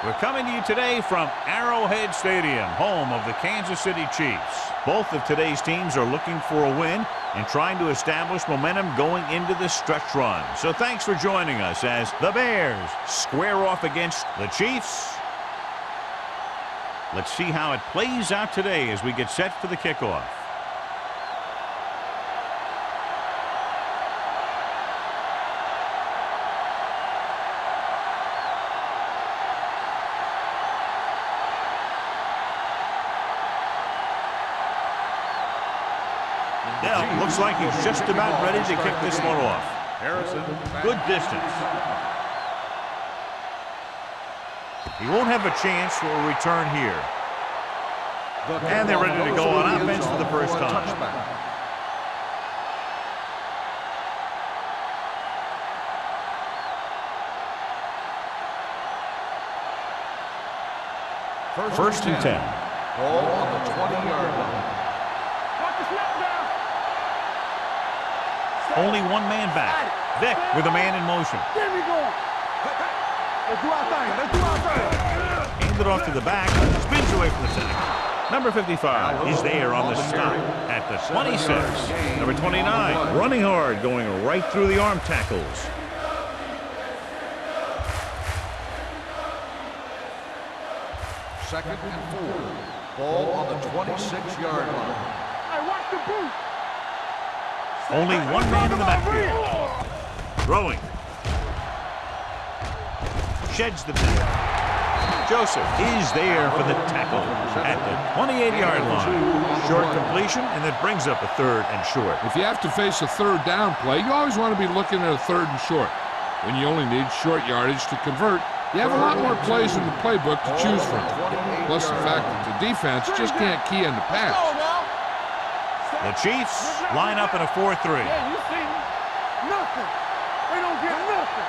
We're coming to you today from Arrowhead Stadium, home of the Kansas City Chiefs. Both of today's teams are looking for a win and trying to establish momentum going into the stretch run. So thanks for joining us as the Bears square off against the Chiefs. Let's see how it plays out today as we get set for the kickoff. Looks like he's just about ready to kick this one off. Harrison, good distance. He won't have a chance for a return here. And they're ready to go on offense for the first time. First and 10. Ball on the 20-yard line. Only one man back. Vic with a man in motion. There we go. Let's do our thing. Let's do our thing. Hand it off to the back. Spins away from the tackle. Number 55 is there on the stop at the 26. Number 29 running hard, going right through the arm tackles. Second and 4. Ball on the 26-yard line. Hey, watch the boot. Only one man in the backfield. Throwing. Sheds the tackle. Joseph is there for the tackle at the 28-yard line. Short completion, and that brings up a third and short. If you have to face a third down play, you always want to be looking at a third and short. When you only need short yardage to convert, you have a lot more plays in the playbook to choose from. Plus the fact that the defense just can't key in the pass. The Chiefs line up in a 4-3. Yeah, you see nothing. They don't get nothing.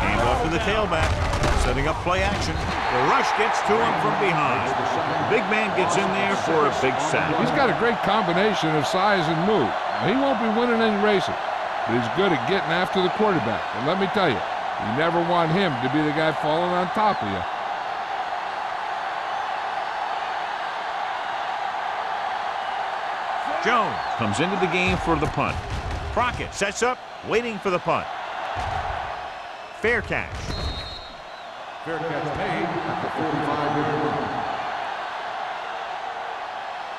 Hand off to the tailback, setting up play action. The rush gets to him from behind. The big man gets in there for a big sack. He's got a great combination of size and move. He won't be winning any races, but he's good at getting after the quarterback. And let me tell you, you never want him to be the guy falling on top of you. Jones comes into the game for the punt. Crockett sets up, waiting for the punt. Fair catch. Fair catch made at the 45-yard line.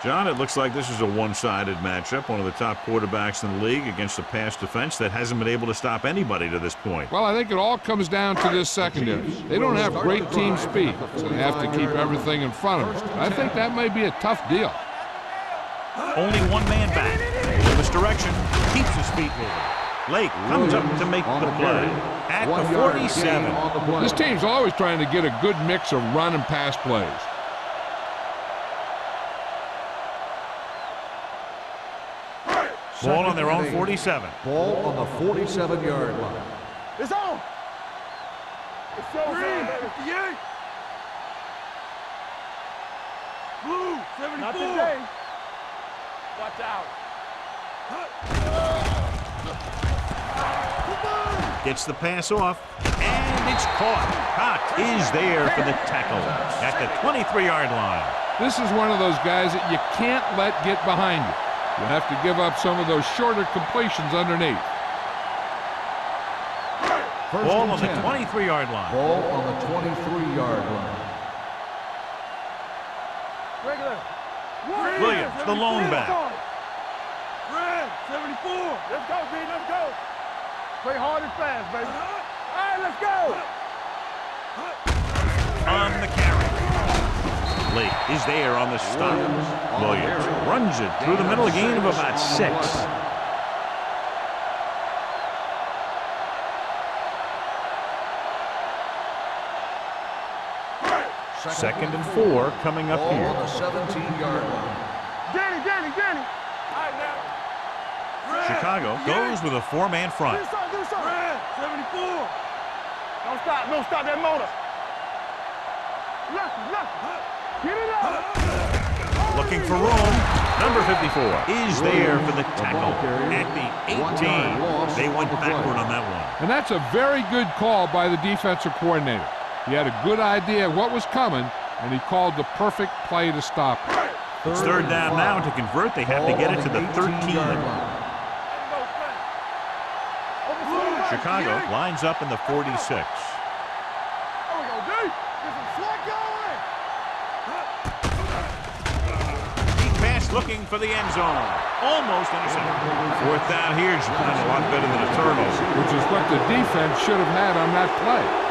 John, it looks like this is a one-sided matchup. One of the top quarterbacks in the league against a pass defense that hasn't been able to stop anybody to this point. Well, I think it all comes down to this secondary. They don't have great team speed, so they have to keep everything in front of them. I think that may be a tough deal. Only one man back. In this direction, keeps his feet moving. Lake comes up to make the play at the 47. This team's always trying to get a good mix of run and pass plays. Ball on their own 47. Ball on the 47-yard line. It's on. It's so good. Blue, 74. Not today. Watch out. Gets the pass off, and it's caught. Cott is there for the tackle at the 23-yard line. This is one of those guys that you can't let get behind you. You have to give up some of those shorter completions underneath. Ball on the 23-yard line. Ball on the 23-yard line. Williams, the lone back. Red, 74. Let's go, B, let's go. Play hard and fast, baby. All right, let's go. On the carry. Lake is there on the stop. Williams runs it through the middle, a gain of about 6. Second and 4 coming up here. Ball on the 17-yard line. Danny. All right, now. Chicago goes with a 4-man front. Do something. Red, 74. Don't stop that motor. Look. Get it up. Looking for room. Number 54 is there for the tackle at the 18. They went backward on that one. And that's a very good call by the defensive coordinator. He had a good idea of what was coming, and he called the perfect play to stop it. It's third down now. To convert, they have to get it to the 13. Chicago lines up in the 46. Deep pass looking for the end zone. Almost intercepted. Fourth down here is a lot better than a turnover. Which is what the defense should have had on that play.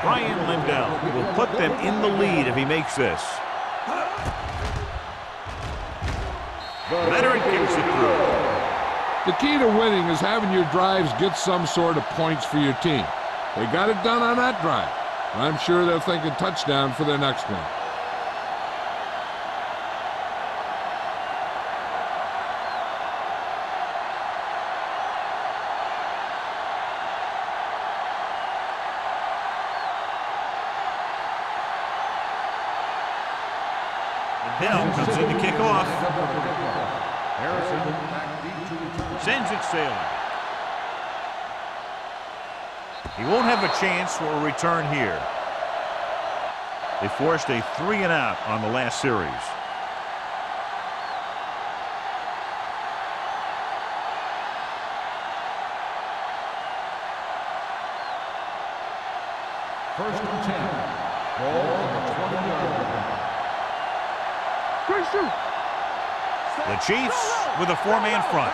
Brian Lindell will put them in the lead if he makes this. Veteran kicks it through. The key to winning is having your drives get some sort of points for your team. They got it done on that drive. I'm sure they'll think a touchdown for their next one. Hill comes in to kick off. Harrison back deep to return. Sends it sailing. He won't have a chance for a return here. They forced a 3-and-out on the last series. First and 10. Ball on the 20-yard line. The Chiefs with a 4-man front.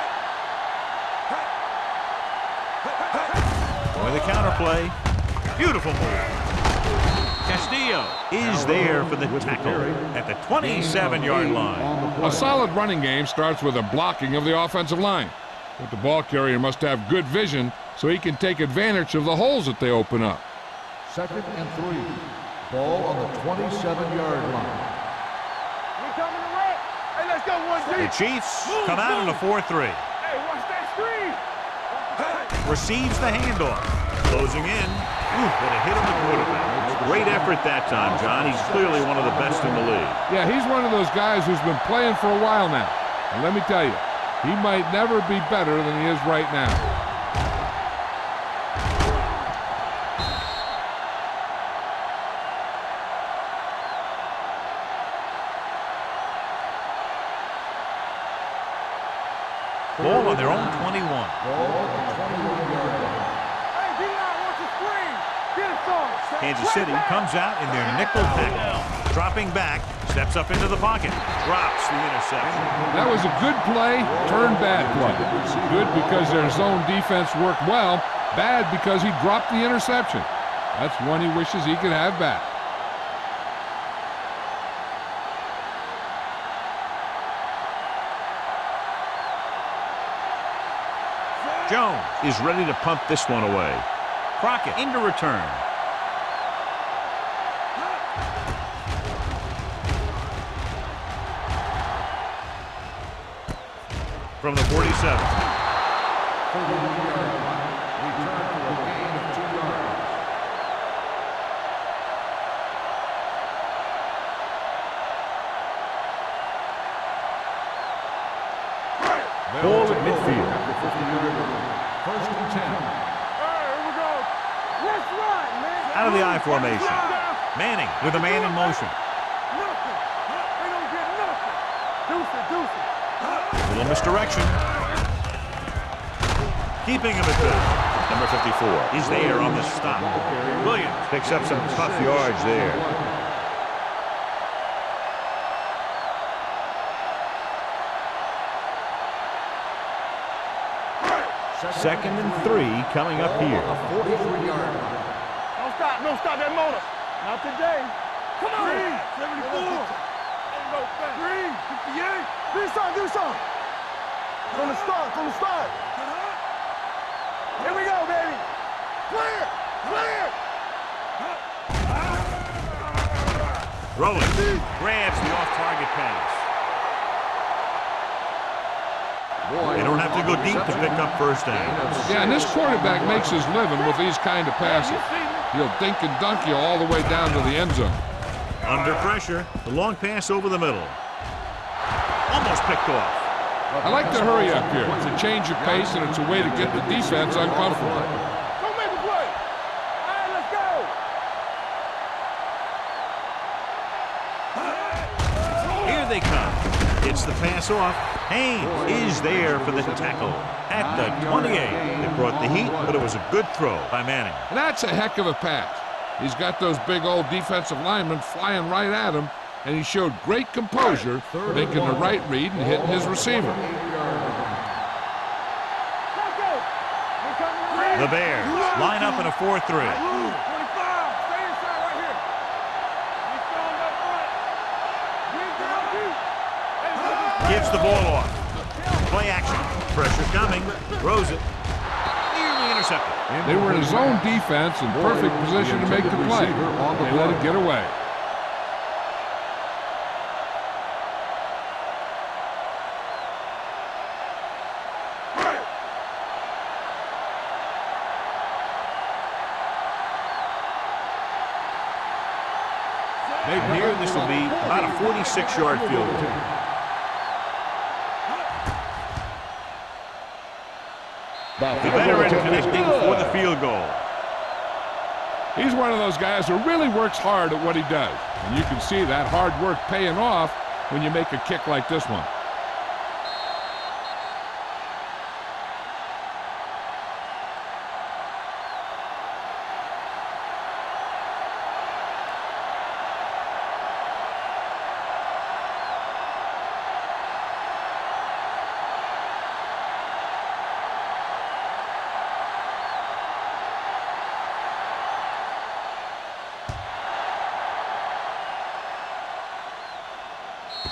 With a counter play. Beautiful move. Castillo is there for the tackle at the 27-yard line. A solid running game starts with a blocking of the offensive line. But the ball carrier must have good vision so he can take advantage of the holes that they open up. Second and 3. Ball on the 27-yard line. The Chiefs come out in a 4-3. Hey, watch that screen. Receives the handoff. Closing in. What a hit on the quarterback. Great effort that time, John. He's clearly one of the best in the league. Yeah, he's one of those guys who's been playing for a while now. And let me tell you, he might never be better than he is right now. Ball on their own 21. Ball on the 21-yard line. Hey, get out, watch the screen. Get it on. Kansas City comes out in their nickel pack now. Dropping back, steps up into the pocket, drops the interception. That was a good play, turned bad play. Good because their zone defense worked well, bad because he dropped the interception. That's one he wishes he could have back. Jones is ready to punt this one away. Crockett into return. From the 47. Return for a gain of 2 yards. Ball at midfield. First and 10. All right, here we go. Let's run, man. Out of the I formation. Manning with a man in motion. Nothing. They don't get nothing. Deuce it. Little misdirection. Keeping him at good. Number 54 is there on the stop. Williams picks up some tough yards there. Second and 3 coming up here. 43-yard line. Don't stop that motor. Not today. Come on. Green, 74. Ain't no thing. Green, 58. Do something. From the start. Here we go, baby. Clear. Rolling. Grabs the off-target pass. They don't have to go deep to pick up first down. Yeah, and this quarterback makes his living with these kind of passes. He'll dink and dunk you all the way down to the end zone. Under pressure, the long pass over the middle. Almost picked off. I like to hurry up here. It's a change of pace, and it's a way to get the defense uncomfortable. Don't make a play. All right, let's go. Here they come. It's the pass off. Haynes is there for the tackle at the 28. They brought the heat, but it was a good throw by Manning. And that's a heck of a pass. He's got those big old defensive linemen flying right at him, and he showed great composure, making the right read and hitting his receiver. The Bears line up in a 4-3. Gives the ball off. Play action. Pressure coming. Throws it. Nearly intercepted. They were in his own defense in perfect position to make the play. They let it get away. And here this will be about a 46-yard field goal. The veteran connecting for the field goal. He's one of those guys who really works hard at what he does. And you can see that hard work paying off when you make a kick like this one.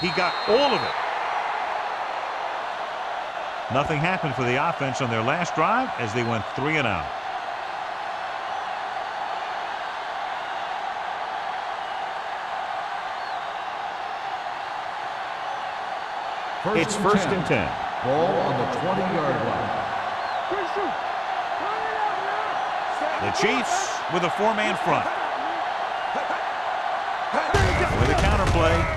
He got all of it. Nothing happened for the offense on their last drive as they went 3 and out. It's first and 10. Ball on the 20-yard line. The Chiefs with a 4-man front. With a counter play.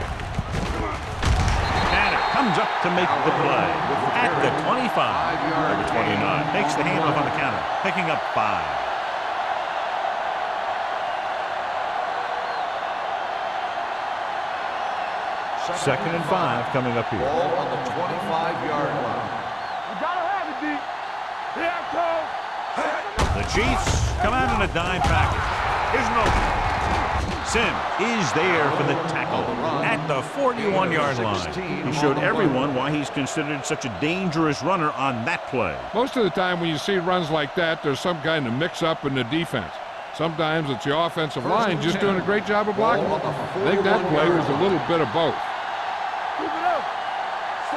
Comes up to make the play at the 25. Number 29 takes the handoff on the counter, picking up 5. Second and 5 coming up here. Ball on the 25-yard line. You gotta have it, D. Here it comes. The Chiefs come out in a dime package. Here's an open. Sim is there for the tackle at the 41-yard line. He showed everyone why he's considered such a dangerous runner on that play. Most of the time when you see runs like that, there's some kind of mix-up in the defense. Sometimes it's the offensive line just doing a great job of blocking. I think that play was a little bit of both.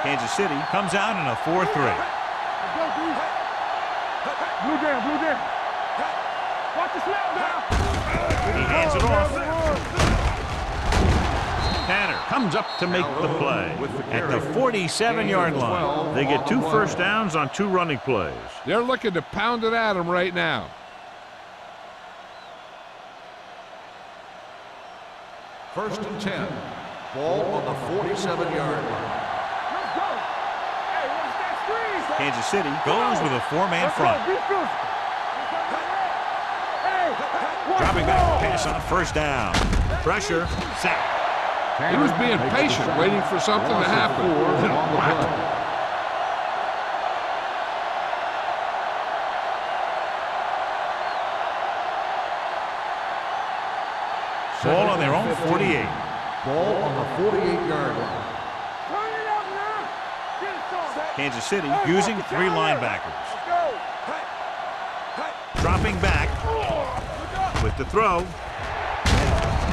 Kansas City comes out in a 4-3. Blue down. Watch the snap now. He hands it off. Tanner comes up to make the play at the 47-yard line. They get 2 first downs on 2 running plays. They're looking to pound it at him right now. First and 10. Ball on the 47-yard line. Let's go. Hey, watch that screen. Kansas City goes with a 4-man front. Dropping back to pass on first down. Pressure, sack. He was being patient, waiting for something to happen. Ball on their own 48. Ball on the 48-yard line. Turn it up now. Get it started. Kansas City using 3 linebackers. Dropping back with the throw.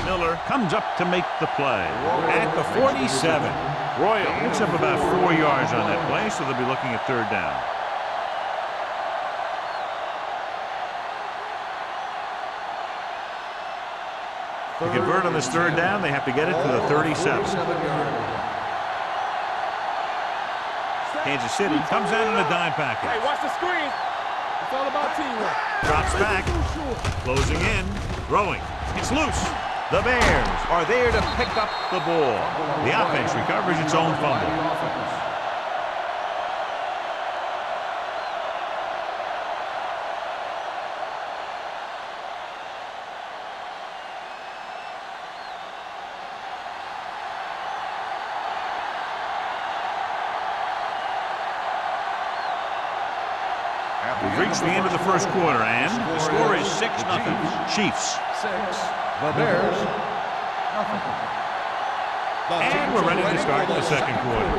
Miller comes up to make the play at the 47. Royal picks up about 4 yards on that play, so they'll be looking at 3rd down. To convert on this 3rd down, they have to get it to the 37. Kansas City comes out in a dime package. Hey, watch the screen. It's all about teamwork. Drops back, closing in, throwing. It's loose. The Bears are there to pick up the ball. The offense recovers its own fumble. We've reached the end of the first quarter, and the score is 6-0. Chiefs. 6. The Bears. Nothing. And we're ready to start the second quarter.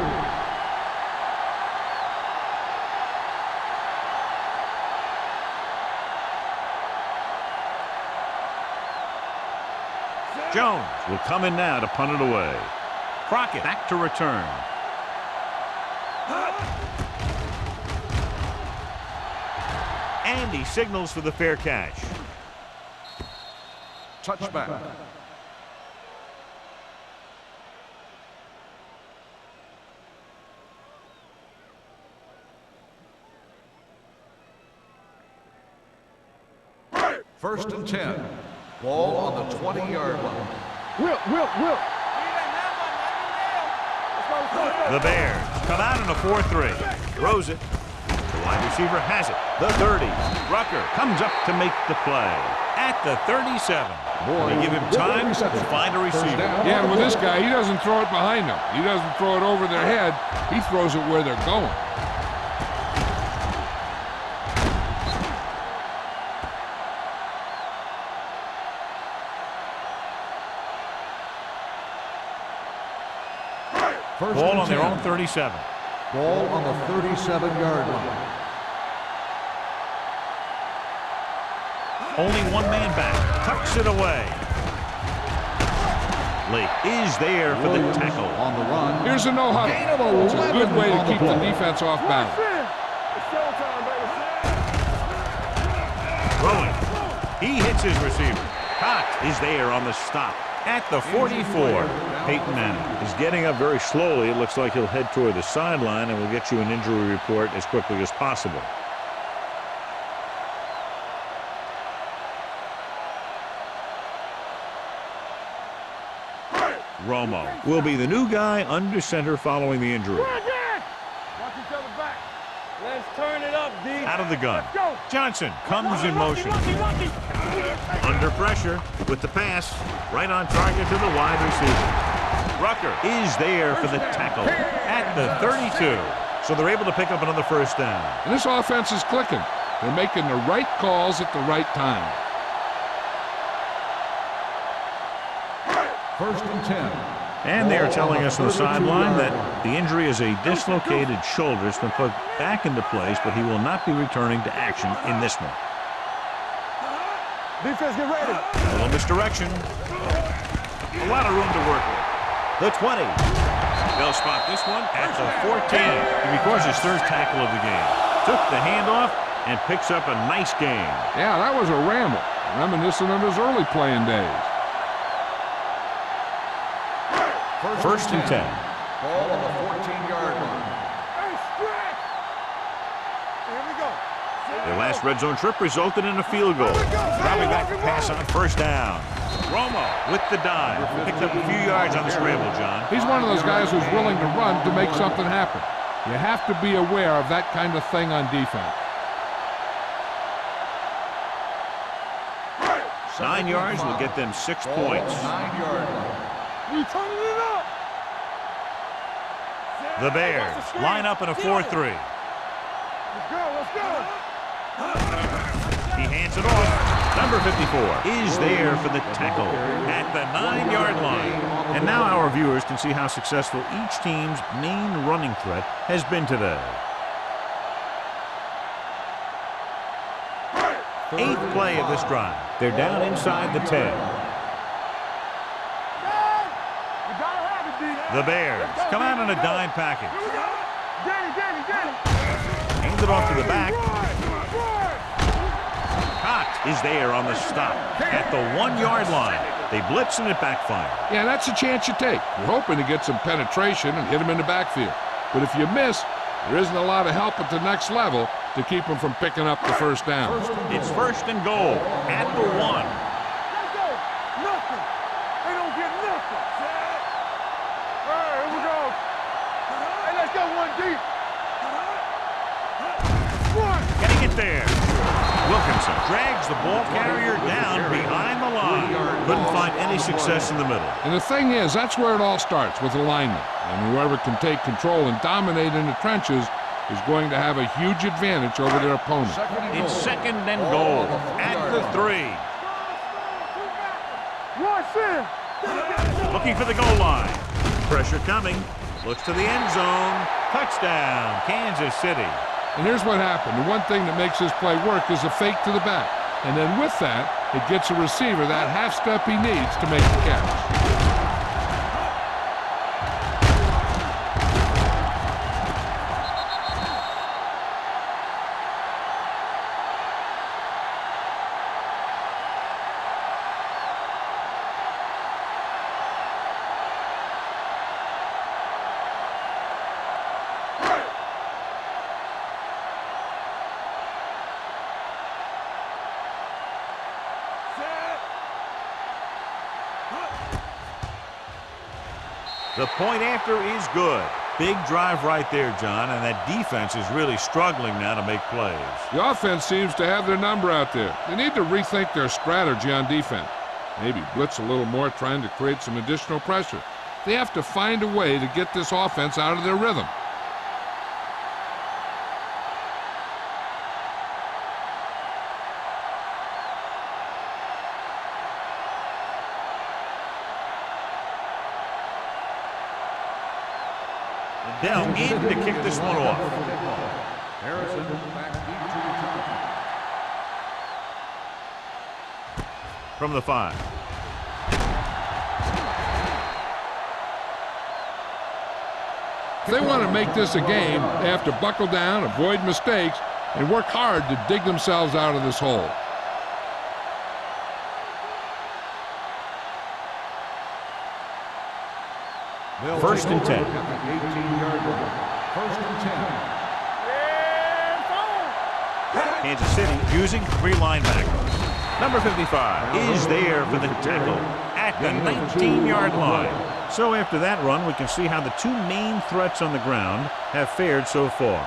Jones will come in now to punt it away. Crockett back to return. And he signals for the fair catch. Touchback. First and 10. Ball on the 20-yard line. Whip. The Bears come out in a 4-3. Throws it. The wide receiver has it. The 30. Rucker comes up to make the play. At the 37. They give him time to find a receiver. Yeah, and with this guy, he doesn't throw it behind them. He doesn't throw it over their head. He throws it where they're going. Ball on their own 37. Ball on the 37-yard line. Only one man back. Tucks it away. Lake is there for the tackle. On the run. Here's a no-huddle. It's a good way to keep the defense off balance. Throwing. He hits his receiver. Cox is there on the stop. At the 44. Peyton Manning is getting up very slowly. It looks like he'll head toward the sideline, and we'll get you an injury report as quickly as possible. Romo will be the new guy under center following the injury. Watch each other back. Let's turn it up, D. Out of the gun. Johnson comes in motion. Under pressure with the pass. Right on target to the wide receiver. Rucker is there for the tackle at the 32. So they're able to pick up another first down. And this offense is clicking. They're making the right calls at the right time. First and 10. And they are telling us on the sideline that the injury is a dislocated shoulder. It's been put back into place, but he will not be returning to action in this one. Defense, get ready. A little misdirection. A lot of room to work with. The 20. They'll spot this one at the 14. He records his third tackle of the game. Took the handoff and picks up a nice gain. Yeah, that was a ramble. Reminiscent of his early playing days. First and 10. Ball on the 14-yard line. Hey, stretch. Here we go. Their last red zone trip resulted in a field goal. Dropping back to pass on first down. Romo with the dive. Picked up a few yards on the scramble, John. He's one of those guys who's willing to run to make something happen. You have to be aware of that kind of thing on defense. 9 yards will get them 6 points. 9-yard line. We turning it up. The Bears line up in a 4-3. Let's go. He hands it off. Number 54 is there for the tackle at the 9-yard line. And now our viewers can see how successful each team's main running threat has been today. 8th play of this drive. They're down inside the 10. The Bears come out on a dime package. Hands it off to the back. Cox is there on the stop at the 1-yard line. They blitz and it backfires. Yeah, that's a chance you take. You're hoping to get some penetration and hit him in the backfield. But if you miss, there isn't a lot of help at the next level to keep him from picking up the first down. It's first and goal at the 1. Wilkinson drags the ball carrier down behind the line. Couldn't find any success in the middle. And the thing is, that's where it all starts, with alignment. And whoever can take control and dominate in the trenches is going to have a huge advantage over their opponent. It's second and goal at the 3. Looking for the goal line. Pressure coming. Looks to the end zone. Touchdown, Kansas City. And here's what happened. The one thing that makes this play work is a fake to the back. And then with that, it gets a receiver that half step he needs to make the catch. The point after is good. Big drive right there, John, and that defense is really struggling now to make plays. The offense seems to have their number out there. They need to rethink their strategy on defense. Maybe blitz a little more, trying to create some additional pressure. They have to find a way to get this offense out of their rhythm. Down in to kick this one off. Harrison back deep to return. From the 5. If they want to make this a game, they have to buckle down, avoid mistakes, and work hard to dig themselves out of this hole. First and 10. 18-yard line. First and 10. Kansas City using 3 linebackers. Number 55 is there for the tackle at the 19-yard line. So after that run, we can see how the 2 main threats on the ground have fared so far.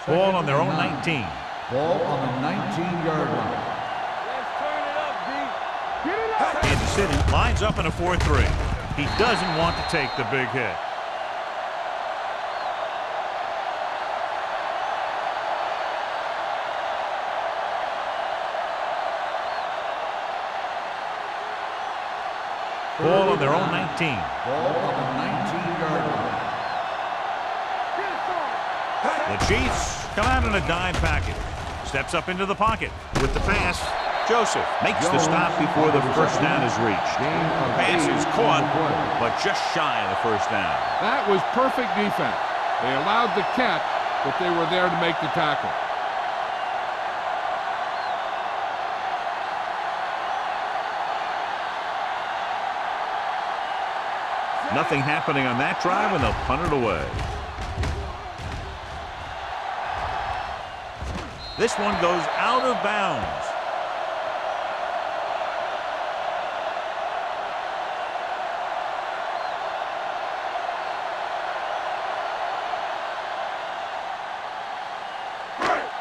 Ball on their own 19. Ball on the 19-yard line. Kansas City lines up in a 4-3. He doesn't want to take the big hit. Ball on their own 19. Ball on the 19-yard line. The Chiefs come out in a dime package. Steps up into the pocket with the pass. Joseph makes the stop before the first down is reached. Pass is caught, but just shy of the first down. That was perfect defense. They allowed the catch, but they were there to make the tackle. Nothing happening on that drive, and they'll punt it away. This one goes out of bounds.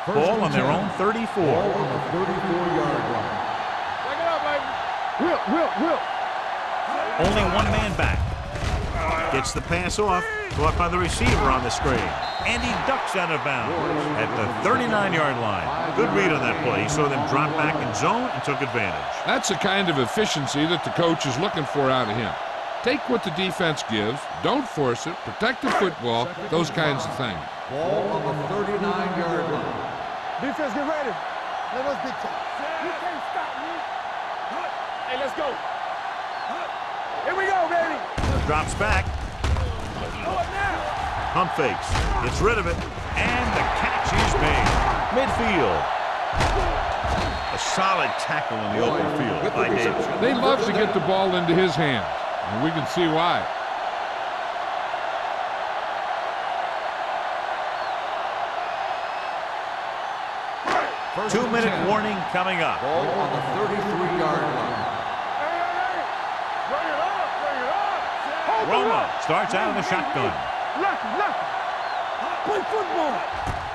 Ball on their own 34. Ball on the 34-yard line. Check it out, baby. Whip. Only 1 man back. Gets the pass off. Caught by the receiver on the screen. And he ducks out of bounds at the 39-yard line. Good read on that play. He saw them drop back in zone and took advantage. That's the kind of efficiency that the coach is looking for out of him. Take what the defense gives, don't force it, protect the football, those kinds of things. Ball on the 39-yard line. Defense, get ready. Let us big time. You can't stop me. Hey, let's go. Here we go, baby. Drops back. Pump fakes. Gets rid of it. And the catch is made. Midfield. A solid tackle in the open field by Davis. They love to get the ball into his hands, and we can see why. First 2-minute 10. warning coming up. Ball on the 33-yard line. Bring it up. Roma starts out in the shotgun. Lucky. Play football.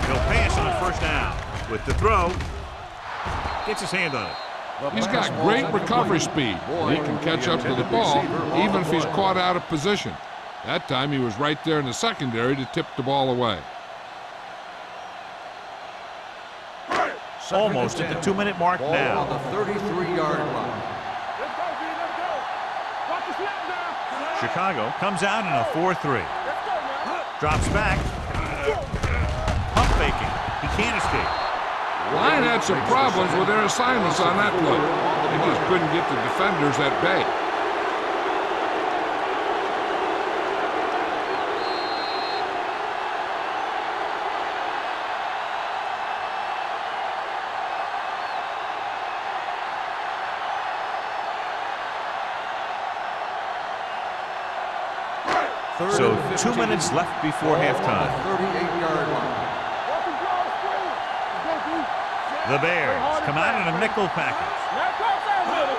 He'll pass on the first down. With the throw, gets his hand on it. He's got great recovery speed. He can catch up to the ball even if he's caught out of position. That time he was right there in the secondary to tip the ball away. Almost at the 2-minute mark now. On the 33-yard line. Let's go, B. Let's go. Watch the snap now. Chicago comes out in a 4-3. Let's go now. Drops back. Pump faking. He can't escape. Line had some problems with their assignments on that play. They just couldn't get the defenders at bay. So 2 minutes left before halftime. 38-yard line. Welcome, draw the screen. Let's go, B. The Bears come out in a nickel package. Now cross that with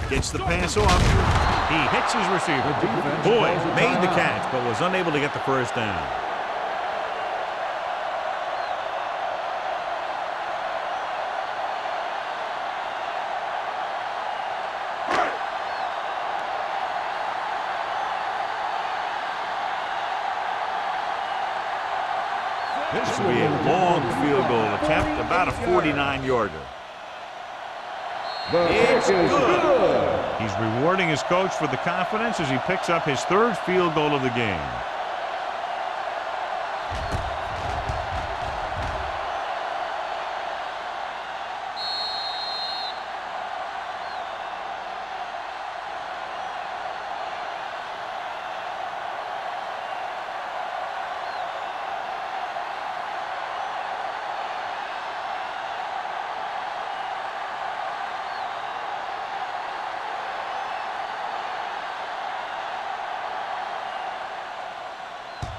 him. Gets the pass off. He hits his receiver. Boyd made the catch, but was unable to get the first down. This will be a long field goal attempt, about a 49-yarder. It's good. He's rewarding his coach for the confidence as he picks up his 3rd field goal of the game.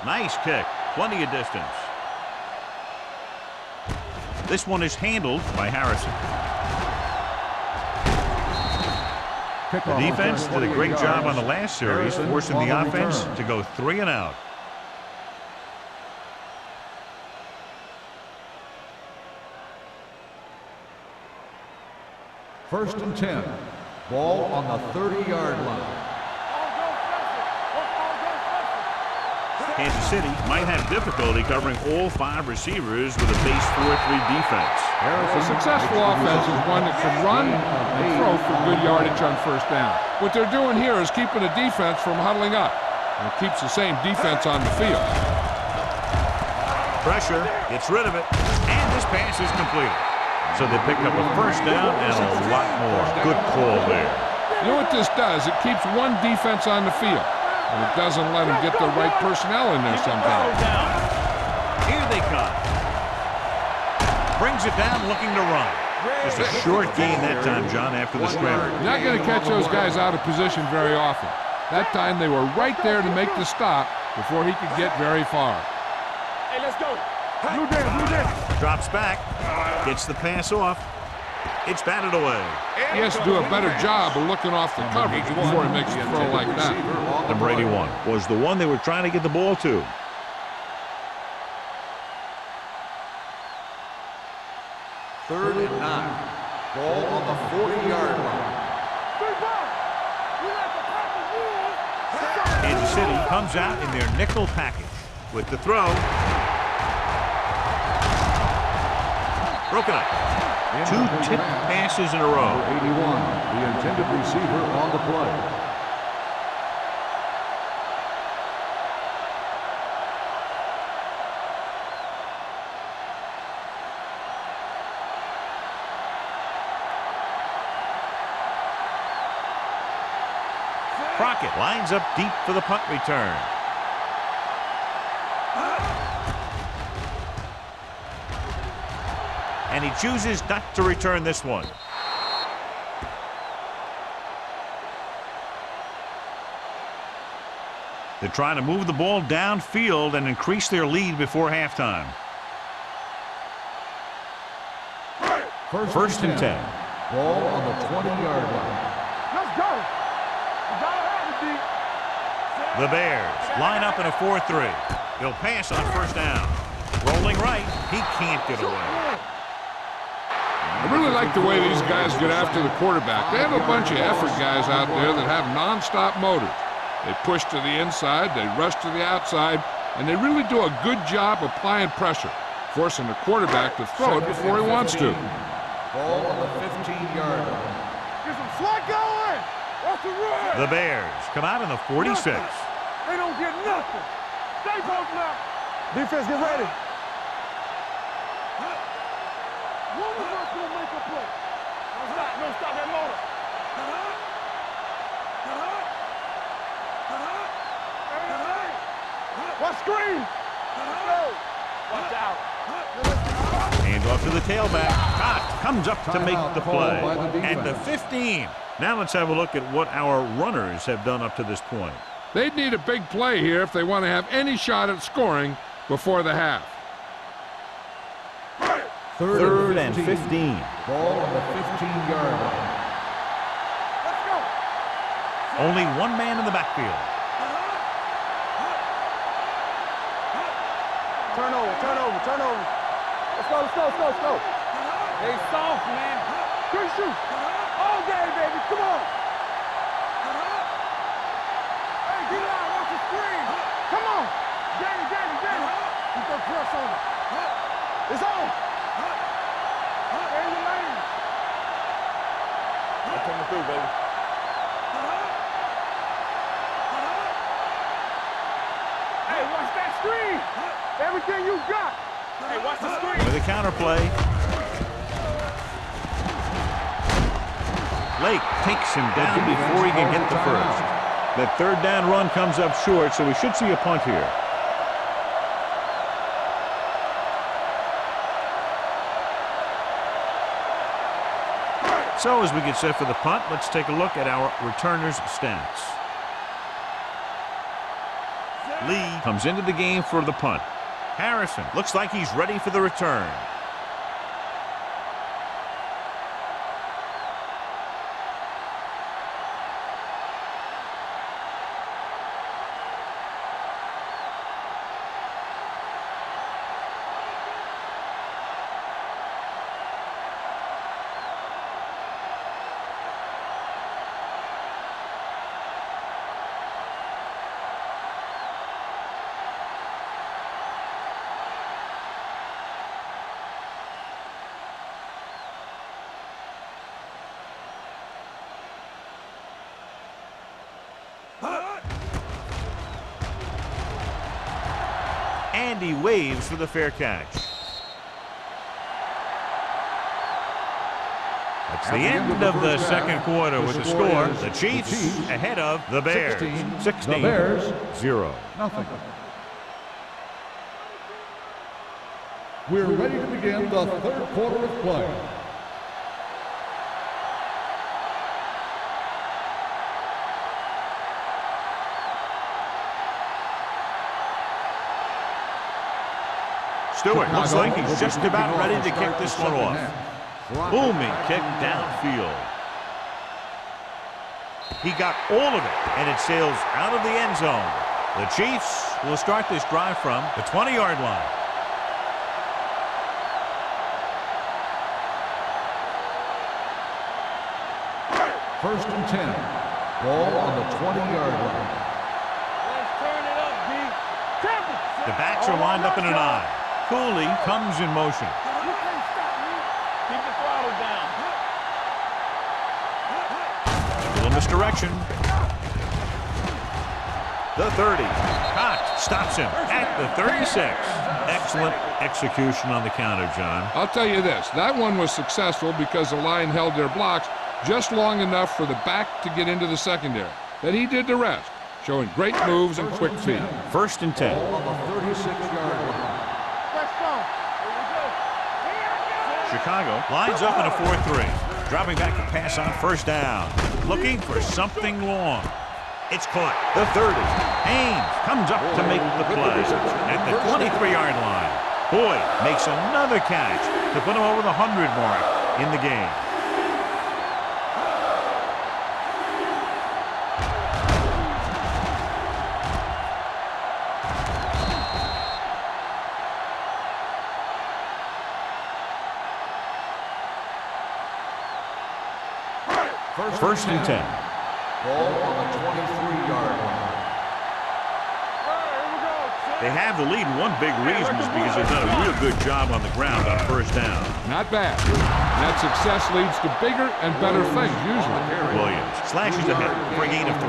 Nice kick. Plenty of distance. This one is handled by Harrison. The defense did a great job on the last series, forcing the offense to go 3 and out. First and 10. Ball on the 30-yard line. Kansas City might have difficulty covering all 5 receivers with a base 4-3 defense. A successful offense is one that can run and throw for good yardage on first down. What they're doing here is keeping the defense from huddling up, and it keeps the same defense on the field. Pressure, gets rid of it, and this pass is completed. So they pick up a first down and a lot more. Good call there. You know what this does? It keeps one defense on the field, and it doesn't let them get the right personnel in there sometimes. Here they come. Brings it down, looking to run. Just a short gain that time, John, after the scramble. You're not going to catch those guys out of position very often. That time they were right there to make the stop before he could get very far. Hey, let's go. Blue down. Drops back, gets the pass off. It's batted away. He has to do a better job of looking off the coverage before he makes a throw like that. Number 81 was the one they were trying to get the ball to. Third and 9. Ball on the 40-yard line. Kansas City comes out in their nickel package with the throw. Broken up. 2 tip passes in a row. 81, the intended receiver on the play. Crockett lines up deep for the punt return. And he chooses not to return this one. They're trying to move the ball downfield and increase their lead before halftime. First and 10. Ball on the 20-yard line. Let's go. You gotta have it, D. The Bears line up in a 4-3. He'll pass on first down. Rolling right. He can't get away. I really like the way these guys get after the quarterback. They have a bunch of effort guys out there that have nonstop motors. They push to the inside, they rush to the outside, and they really do a good job applying pressure, forcing the quarterback to throw it before he wants to. Ball on the 15-yard line. Get some slack going. Watch the run. The Bears come out in the 46. They don't get nothing. Stay close now. Defense, get ready. One of us will make a play. Don't stop that motor. Watch screen. Go. Watch out. Hand off to the tailback. Cott comes up to make the play. And the 15. Now let's have a look at what our runners have done up to this point. They'd need a big play here if they want to have any shot at scoring before the half. Third and 15. Ball on the 15-yard line. Let's go. Only one man in the backfield. Turnover. Let's go. Hey, soft, man. Good shoot. All day, baby. Come on. Hey, get out. Watch the screen. Come on. Danny. Keep that press on it. It's on. Stay in the lane. I'm coming through, baby. Hey, watch that screen. Everything you got. Hey, watch the screen. With a counter play. Lake takes him down before he can get the first. That third down run comes up short, so we should see a punt here. So as we get set for the punt, let's take a look at our returners' stats. Lee comes into the game for the punt. Harrison looks like he's ready for the return. And he waves for the fair catch. That's the end of the second quarter with the score. The Chiefs ahead of the Bears. 16. The Bears 0. nothing. We're ready to begin the third quarter of play. Stewart looks like he's just about ready to kick this one off. Booming kick downfield. He got all of it, and it sails out of the end zone. The Chiefs will start this drive from the 20-yard line. First and 10. Ball on the 20-yard line. Let's turn it up, D. Temple. The backs are lined up in an eye. Cooley comes in motion. You can't stop me. Keep the throttle down. A little misdirection. The 30. Cox stops him at the 36. Excellent execution on the counter, John. I'll tell you this, that one was successful because the line held their blocks just long enough for the back to get into the secondary. Then he did the rest, showing great moves and quick feet. First and 10. Ball on the 36-yard line. Let's go. Here we go. Chicago lines up in a 4-3. Dropping back to pass on first down. Looking for something long. It's caught. The 30. Haynes comes up to make the play at the 23-yard line. Boyd makes another catch to put him over the 100 mark in the game. First and 10. Ball on the 23-yard line. They have the lead, and one big reason is because they've done a real good job on the ground on first down. Not bad. That success leads to bigger and better things, usually. Williams slashes ahead for a gain of 3.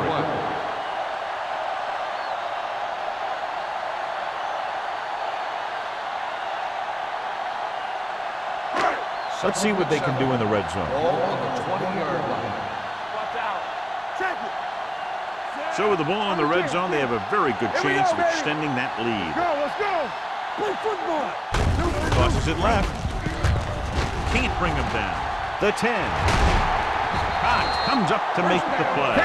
Let's see what they can do in the red zone. Ball on the 20-yard line. Watch out. Check it. So with the ball in the red zone, they have a very good chance of extending that lead. Let's go. Play football. Tosses it left. Can't bring him down. The 10. Cox comes up to make the play.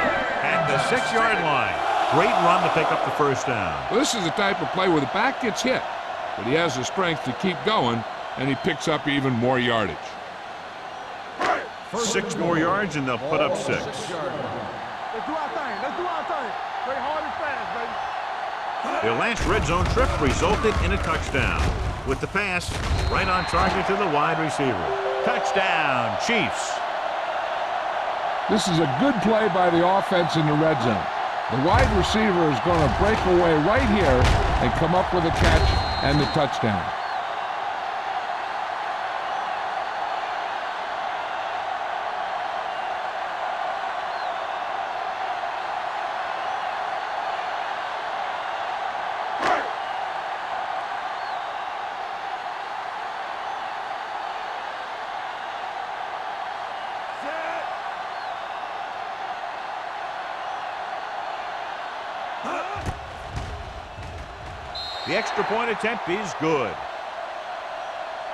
At the 6-yard line. Great run to pick up the first down. Well, this is the type of play where the back gets hit, but he has the strength to keep going, and he picks up even more yardage. 6 more yards, and they'll put up 6. Let's do our thing. Let's do our thing. Play hard and fast, baby. Their last red zone trip resulted in a touchdown. With the pass, right on target to the wide receiver. Touchdown, Chiefs. This is a good play by the offense in the red zone. The wide receiver is going to break away right here and come up with a catch and the touchdown. The extra point attempt is good.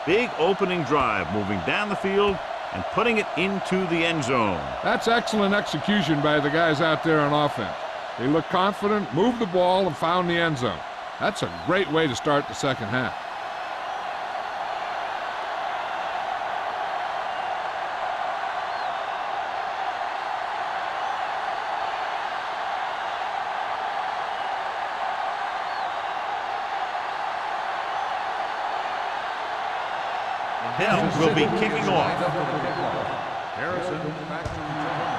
Big opening drive, moving down the field and putting it into the end zone. That's excellent execution by the guys out there on offense. They look confident, moved the ball, and found the end zone. That's a great way to start the second half. Hill will be kicking off. Harrison back to return.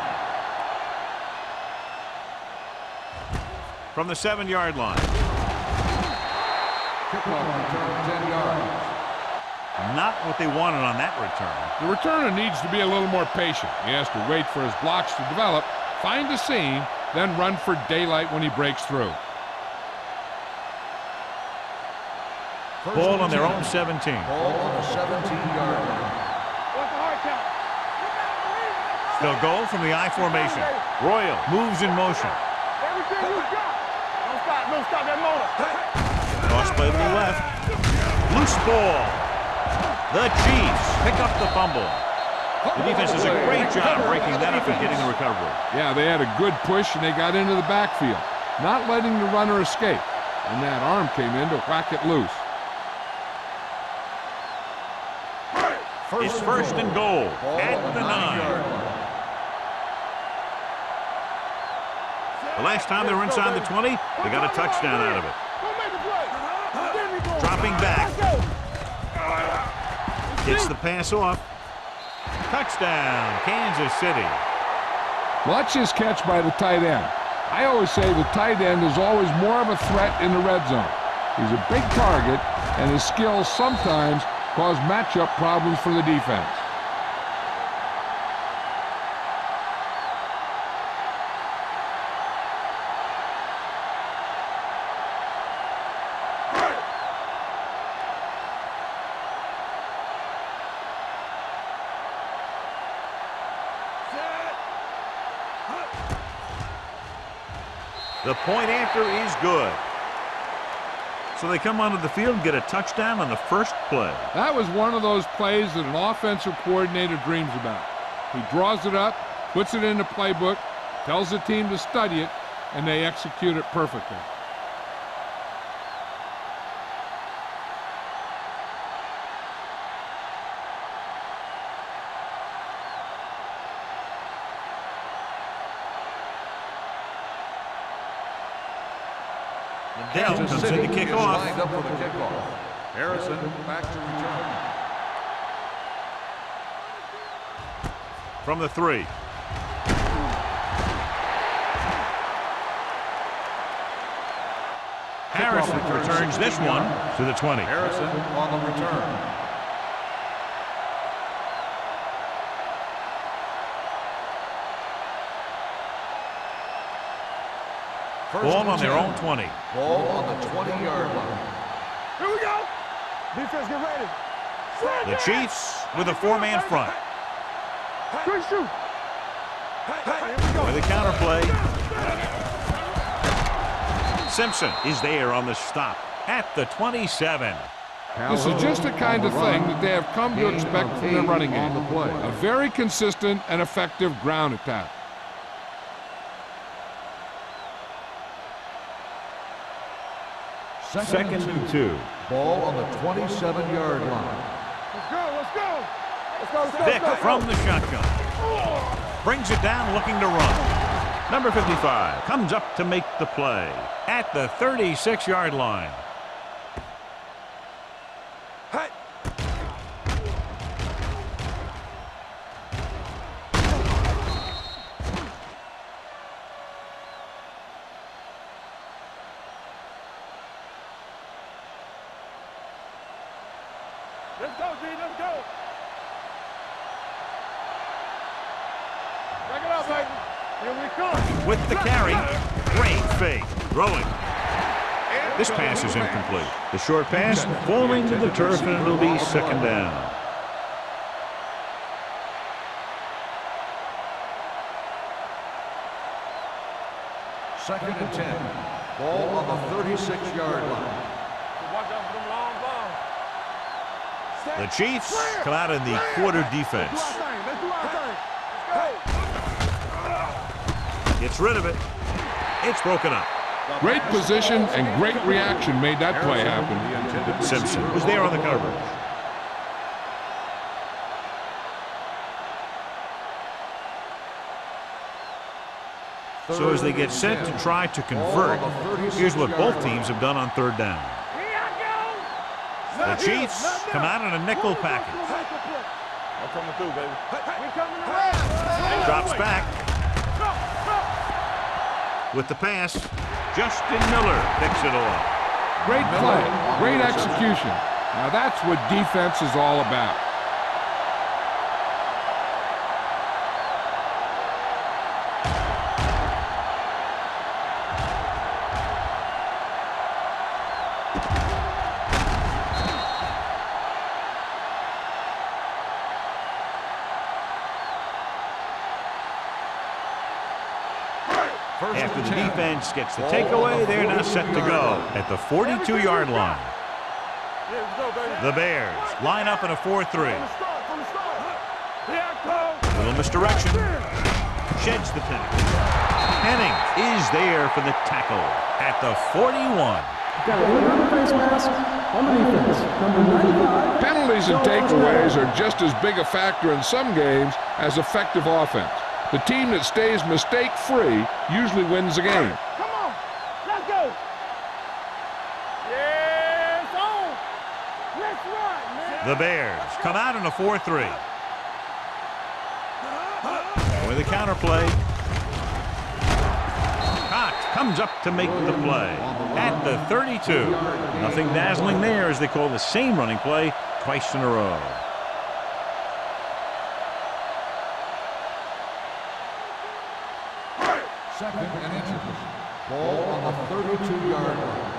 From the 7-yard line. Kickoff return 10 yards. Not what they wanted on that return. The returner needs to be a little more patient. He has to wait for his blocks to develop, find a seam, then run for daylight when he breaks through. Ball on their own 17. Ball on the 17-yard line. What's the hard count? They'll go from the I formation. Royal moves in motion. Everything you got. Don't stop that motor. Toss play to the left. Loose ball. The Chiefs pick up the fumble. The defense does a great job breaking that up and getting the recovery. Yeah, they had a good push and they got into the backfield, not letting the runner escape. And that arm came in to whack it loose. It's first and goal at the 9. The last time they were inside the 20, they got a touchdown out of it. Dropping back. Gets the pass off. Touchdown, Kansas City. Watch this catch by the tight end. I always say the tight end is always more of a threat in the red zone. He's a big target, and his skills sometimes cause matchup problems for the defense. The point after is good. So they come onto the field and get a touchdown on the first play. That was one of those plays that an offensive coordinator dreams about. He draws it up, puts it in the playbook, tells the team to study it, and they execute it perfectly. Dell comes in to kick off. Lined up for the kickoff. Harrison back to return. From the 3. Harrison returns this one to the 20. Harrison on the return. Ball on their own 20. Ball on the 20-yard line. Here we go. Defense, get ready. The Chiefs with a four-man front. Good shoot. With a counterplay. Simpson is there on the stop at the 27. This is just the kind of thing that they have come to expect from their running game. A very consistent and effective ground attack. Second and 2. Ball on the 27-yard line. Let's go, let's go. Let's go, let's go. Vick from the shotgun. Brings it down looking to run. Number 55 comes up to make the play at the 36-yard line. Hey. Let's go, D, let's go. Back it up, baby. Here we come. With the carry, great fake, throwing. This pass is incomplete. The short pass falling to the turf, and it'll be second down. Second and 10. Ball on the 36-yard line. Watch out for them long balls. The Chiefs come out in the quarter defense. Let's do our thing. Let's go. Gets rid of it. It's broken up. Great position and great reaction made that play happen. Simpson was there on the coverage. So as they get set to try to convert, here's what both teams have done on third down. The Chiefs come out in a nickel package. I'm coming through, baby. We coming around. Drops back. With the pass, Justin Miller picks it off. Great play, great execution. Now that's what defense is all about. After the defense gets the takeaway, they're now set to go at the 42-yard line. The Bears line up in a 4-3. Little misdirection. Sheds the tackle. Henning is there for the tackle at the 41. Penalties and takeaways are just as big a factor in some games as effective offense. The team that stays mistake-free usually wins the game. Come on, let's go. Yeah, it's on. Let's run, man. The Bears come out in a 4-3. With a counterplay. Cox comes up to make the play at the 32. Nothing dazzling there as they call the same running play twice in a row. Second and inches. Ball on the 32-yard line.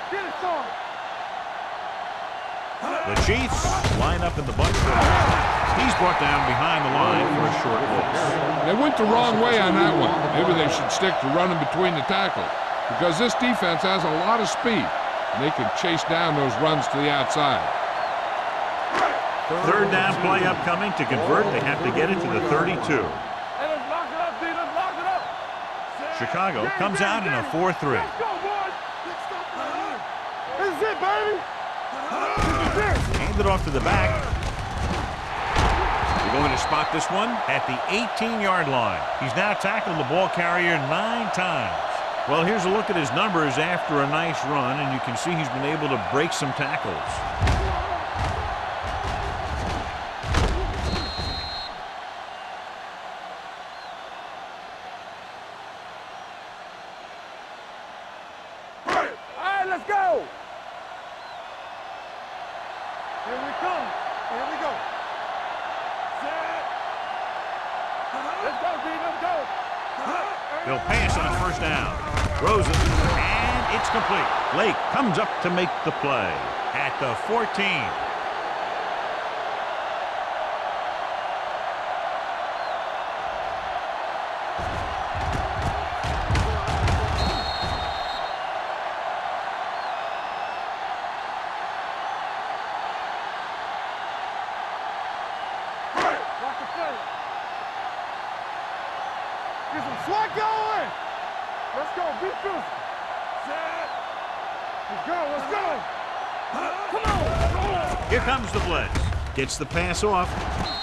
Get it, son. The Chiefs line up in the bunch. He's brought down behind the line for a short loss. They went the wrong way on that one. Maybe they should stick to running between the tackles because this defense has a lot of speed and they can chase down those runs to the outside. Third down play upcoming. To convert, they have to get it to the 32. Chicago comes out in a 4-3. Let's go, boys. This is it, baby. Hand it off to the back. They're going to spot this one at the 18-yard line. He's now tackled the ball carrier 9 times. Well, here's a look at his numbers after a nice run, and you can see he's been able to break some tackles. Let's go! Here we come. Here we go. Set. Let's go, D. Let's go. They'll pass on a first down. Throws it, and it's complete. Lake comes up to make the play at the 14. Get some swat going. Let's go. Be physical. Set. Let's go. Let's go. Come on. Here comes the blitz. Gets the pass off,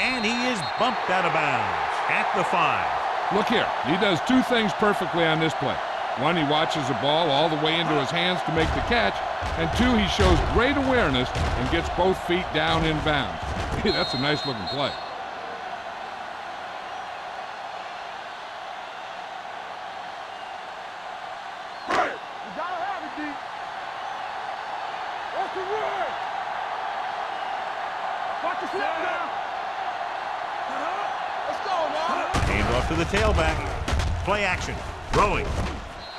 and he is bumped out of bounds at the 5. Look here. He does two things perfectly on this play. One, he watches the ball all the way into his hands to make the catch. And two, he shows great awareness and gets both feet down in bounds. Hey, that's a nice-looking play. To the tailback. Play action. Throwing.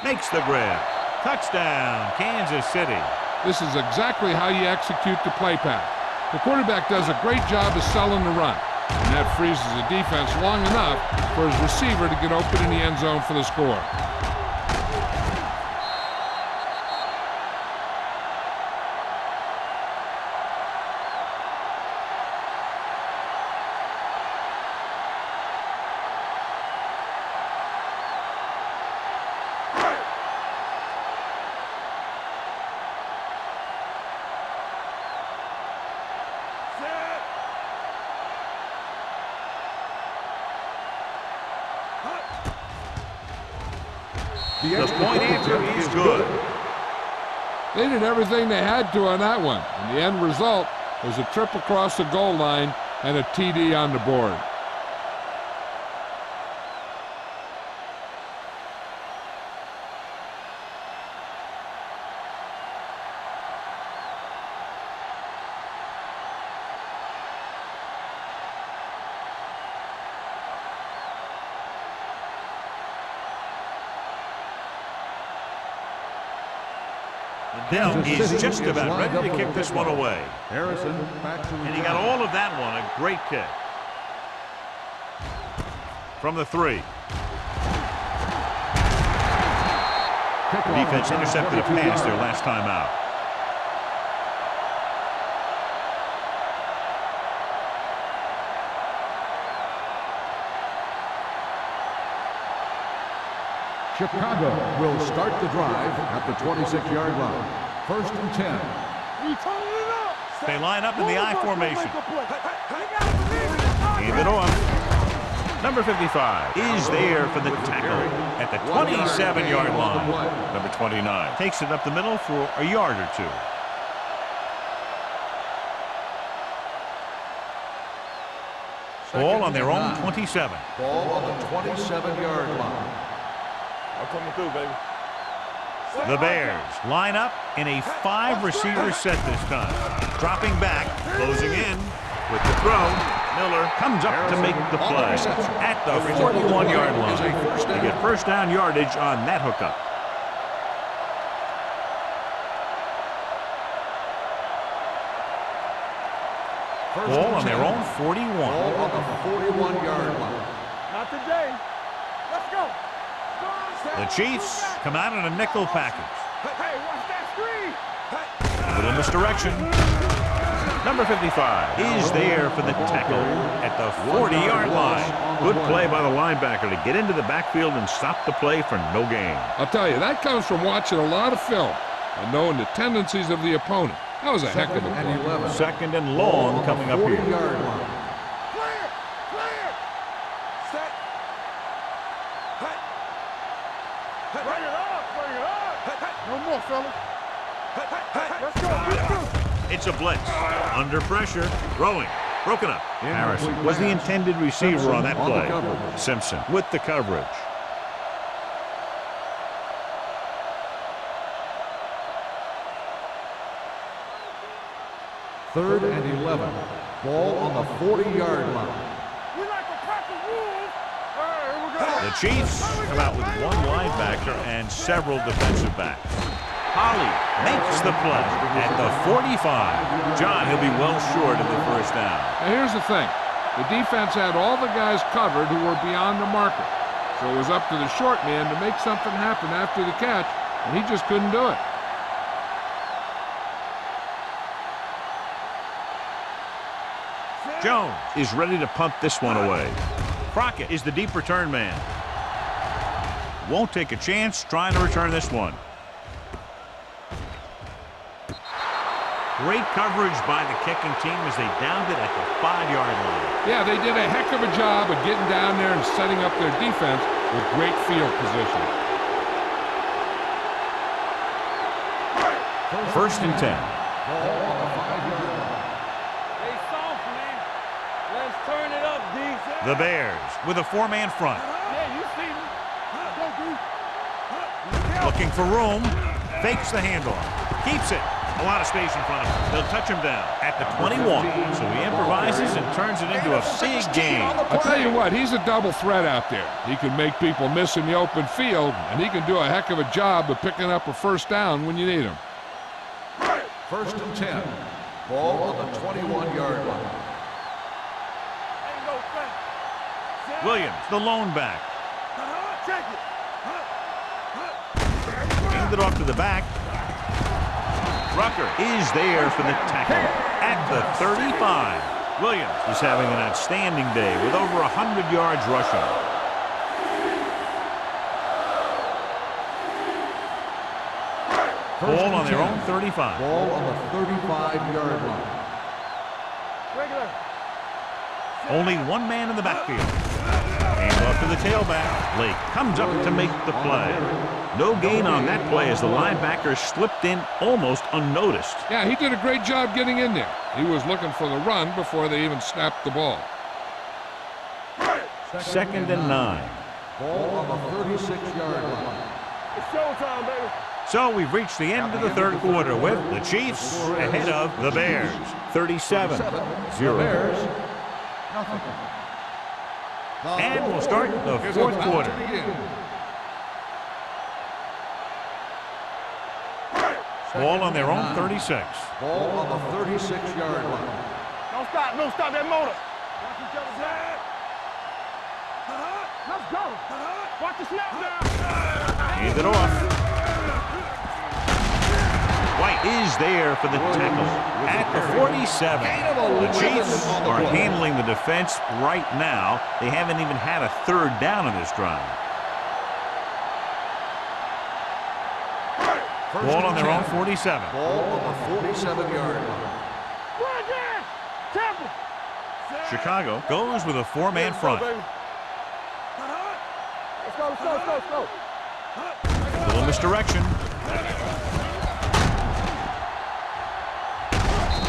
Makes the grab. Touchdown, Kansas City. This is exactly how you execute the play pass. The quarterback does a great job of selling the run, and that freezes the defense long enough for his receiver to get open in the end zone for the score. The point answer is good. They did everything they had to on that one, and the end result was a trip across the goal line and a TD on the board. Dell is just about ready to kick this one away. Harrison back to And he got all of that one. A great kick. From the 3. The defense intercepted a pass there last time out. Chicago will start the drive at the 26-yard line. 1st and 10. We turning it up. They line up in the I formation. Hand it off. Number 55 is there for the tackle at the 27-yard line. Number 29 takes it up the middle for a yard or 2. Ball on their own 27. Ball on the 27-yard line. I'm coming through, baby. The Bears line up in a 5-receiver set this time. Dropping back, closing in with the throw. Miller comes up to make the play at the 41-yard line. They get first down yardage on that hookup. Ball on their own 41. Ball on the 41-yard line. Not today. Let's go. The Chiefs come out in a nickel package. Hey, watch that screen. A little misdirection. Number 55 is there for the tackle at the 40-yard line. Good play by the linebacker to get into the backfield and stop the play for no gain. I'll tell you, that comes from watching a lot of film and knowing the tendencies of the opponent. That was a heck of a play. 2nd and long coming up here. Clear. Clear. Set. Bring it up. Bring it up. No more, fellas. Let's go. It's a blitz. Under pressure. Throwing. Broken up. Harrison was the intended receiver on that play. Simpson with the coverage. 3rd and 11. Ball on the 40-yard line. We like a pack of wolves. All right, here we go. The Chiefs come out with one linebacker and several defensive backs. Holly makes the play at the 45. John, he'll be well short of the first down. Now here's the thing. The defense had all the guys covered who were beyond the marker. So it was up to the short man to make something happen after the catch, and he just couldn't do it. Jones is ready to punt this one away. Crockett is the deep return man. Won't take a chance trying to return this one. Great coverage by the kicking team as they downed it at the 5-yard line. Yeah, they did a heck of a job of getting down there and setting up their defense with great field position. 1st and 10. Ball on the 5-yard line. Hey, soft, man. Let's turn it up, D. The Bears with a 4-man front. Yeah, you see me. Go, D. Looking for room. Fakes the handoff. Keeps it. A lot of space in front of him. They'll touch him down at the 21. So he improvises and turns it into a big game. I'll tell you what, he's a double threat out there. He can make people miss in the open field, and he can do a heck of a job of picking up a first down when you need him. 1st and 10. Ball on the 21-yard line. Ain't no thing. Williams, the lone back. Check it. Hand it off to the back. Rucker is there for the tackle at the 35. Williams is having an outstanding day with over 100 yards rushing. Ball on their own 35. Ball on the 35-yard line. Regular. Only one man in the backfield. Hand off to the tailback. Blake comes up to make the play. No gain on that play as the linebacker slipped in almost unnoticed. Yeah, he did a great job getting in there. He was looking for the run before they even snapped the ball. 2nd and 9. Ball on the 36-yard line. It's showtime, baby. So we've reached the end of the 3rd quarter with the Chiefs ahead of the Bears. 37-0. Bears, nothing. And we'll start the 4th quarter. Ball on their own 36. Ball on the 36-yard line. Don't stop that motor. Watch each other's back. Let's go. Watch the snap now. Hand it off. White is there for the tackle at the 47. The Chiefs are handling the defense right now. They haven't even had a 3rd down in this drive. Ball on their own 47. Ball on the 47-yard line. Run again. Temple. Chicago goes with a 4-man front. Let's go. Little misdirection.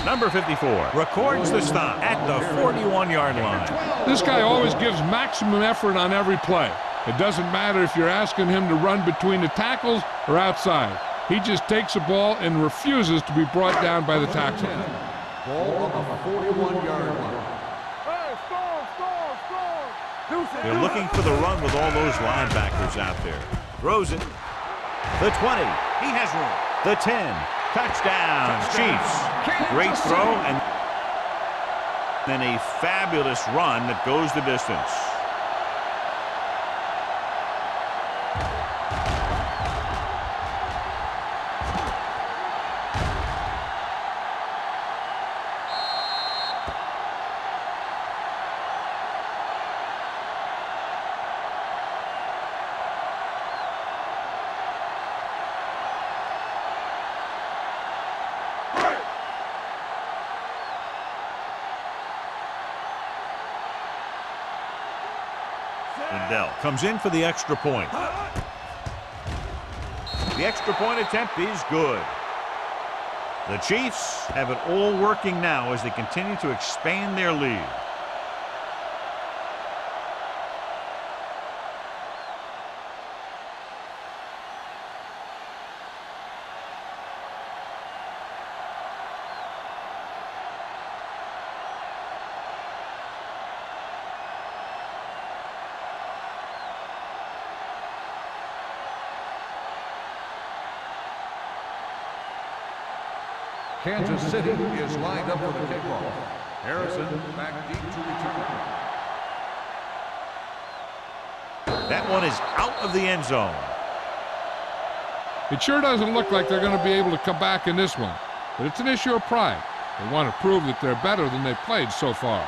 Number 54 records the stop at the 41-yard line. This guy always gives maximum effort on every play. It doesn't matter if you're asking him to run between the tackles or outside. He just takes the ball and refuses to be brought down by the tackle. Ball on the 41-yard line. Hey, score. They're looking for the run with all those linebackers out there. Throws it. The 20. He has room. The 10. Touchdown, Chiefs. Great throw and then a fabulous run that goes the distance. Lindell comes in for the extra point. The extra point attempt is good. The Chiefs have it all working now as they continue to expand their lead. Kansas City is lined up for the kickoff. Harrison back deep to return. That one is out of the end zone. It sure doesn't look like they're going to be able to come back in this one, but it's an issue of pride. They want to prove that they're better than they've played so far.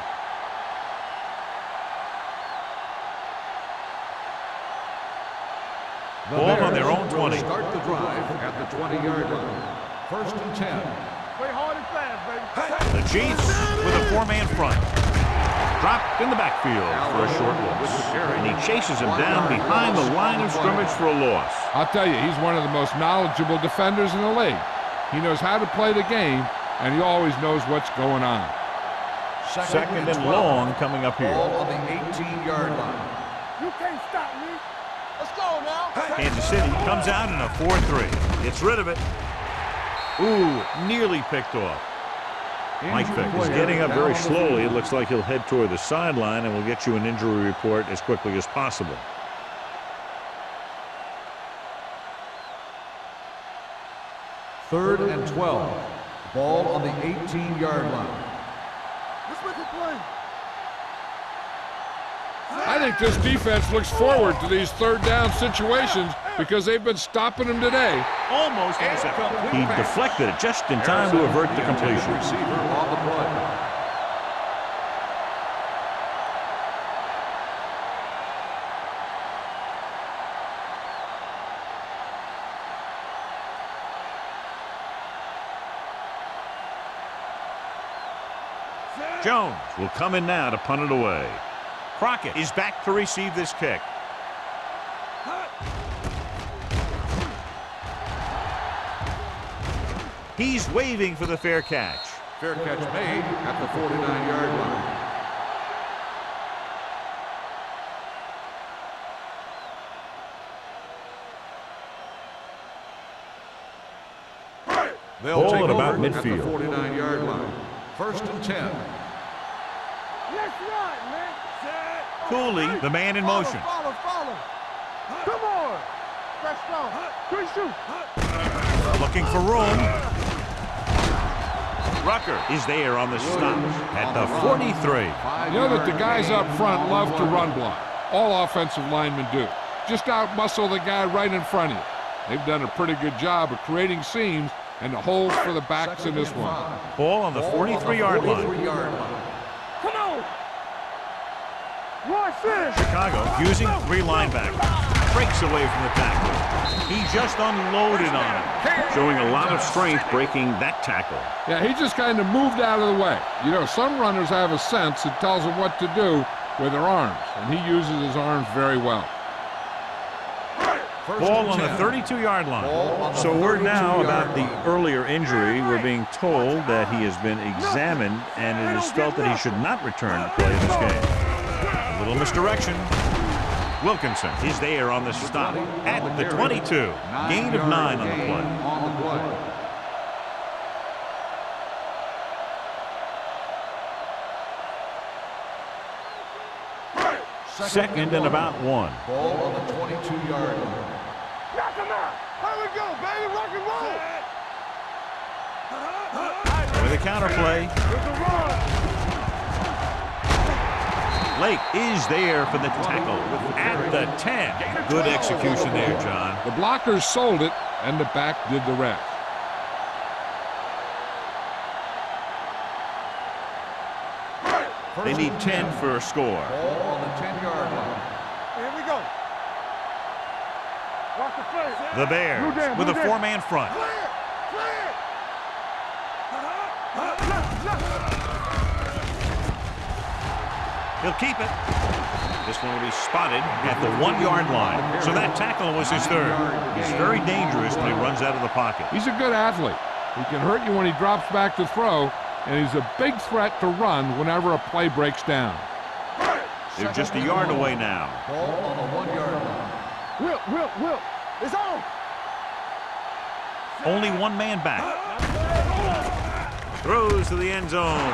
Ball on their own 20. Start the drive at the 20-yard line. 1st and 10. Play hard and fast, baby. The Chiefs with a four-man front. Dropped in the backfield for a short loss. And he chases him down behind the line of scrimmage for a loss. I'll tell you, he's one of the most knowledgeable defenders in the league. He knows how to play the game, and he always knows what's going on. Second and long coming up here. Ball on the 18-yard line. You can't stop me. Let's go now. Kansas City comes out in a 4-3. Gets rid of it. Ooh, nearly picked off. Mike Vick is getting up very slowly. It looks like he'll head toward the sideline, and we'll get you an injury report as quickly as possible. Third and 12. Ball on the 18-yard line. Let's make a play. I think this defense looks forward to these third down situations because they've been stopping them today. Almost intercepted. He deflected it just in time to avert the completion. Receiver on the play. Jones will come in now to punt it away. Crockett is back to receive this kick. He's waving for the fair catch. Fair catch made at the 49-yard line. They'll Ball take at about over at the midfield. 49-yard line. 1st and 10. Let's run, man. Cooley, the man in motion. Follow. Come on. That's strong. Good shoot. Looking for room. Rucker is there on the stop at the 43. You know that the guys up front love to run block. All offensive linemen do. Just out-muscle the guy right in front of you. They've done a pretty good job of creating seams and the holes for the backs in this one. Ball on the 43-yard line. Come on. Watch this. Chicago using three linebackers. Breaks away from the tackle. He just unloaded on him. Showing a lot of strength breaking that tackle. Yeah, he just kind of moved out of the way. You know, some runners have a sense that tells them what to do with their arms, and he uses his arms very well. Ball on the 32-yard line. So word now about the earlier injury. We're being told that he has been examined, and it is felt that he should not return to play in this game. A little misdirection. Wilkinson is there on the stop at the 22. Gain of 9 on the play. Second and about 1. Ball on the 22-yard line. Knock him out. Here we go, baby. Rock and roll. With a counter play. There's a run. Lake is there for the tackle at the 10. Good execution there, John. The blockers sold it, and the back did the rest. They need 10 for a score. Ball on the 10-yard line. Here we go. Watch the play. The Bears with a four-man front. Clear. He'll keep it. This one will be spotted at the 1-yard line. So that tackle was his third. He's very dangerous when he runs out of the pocket. He's a good athlete. He can hurt you when he drops back to throw, and he's a big threat to run whenever a play breaks down. They're just a yard away now. Ball on the 1-yard line. Will. It's on. Only one man back. Throws to the end zone.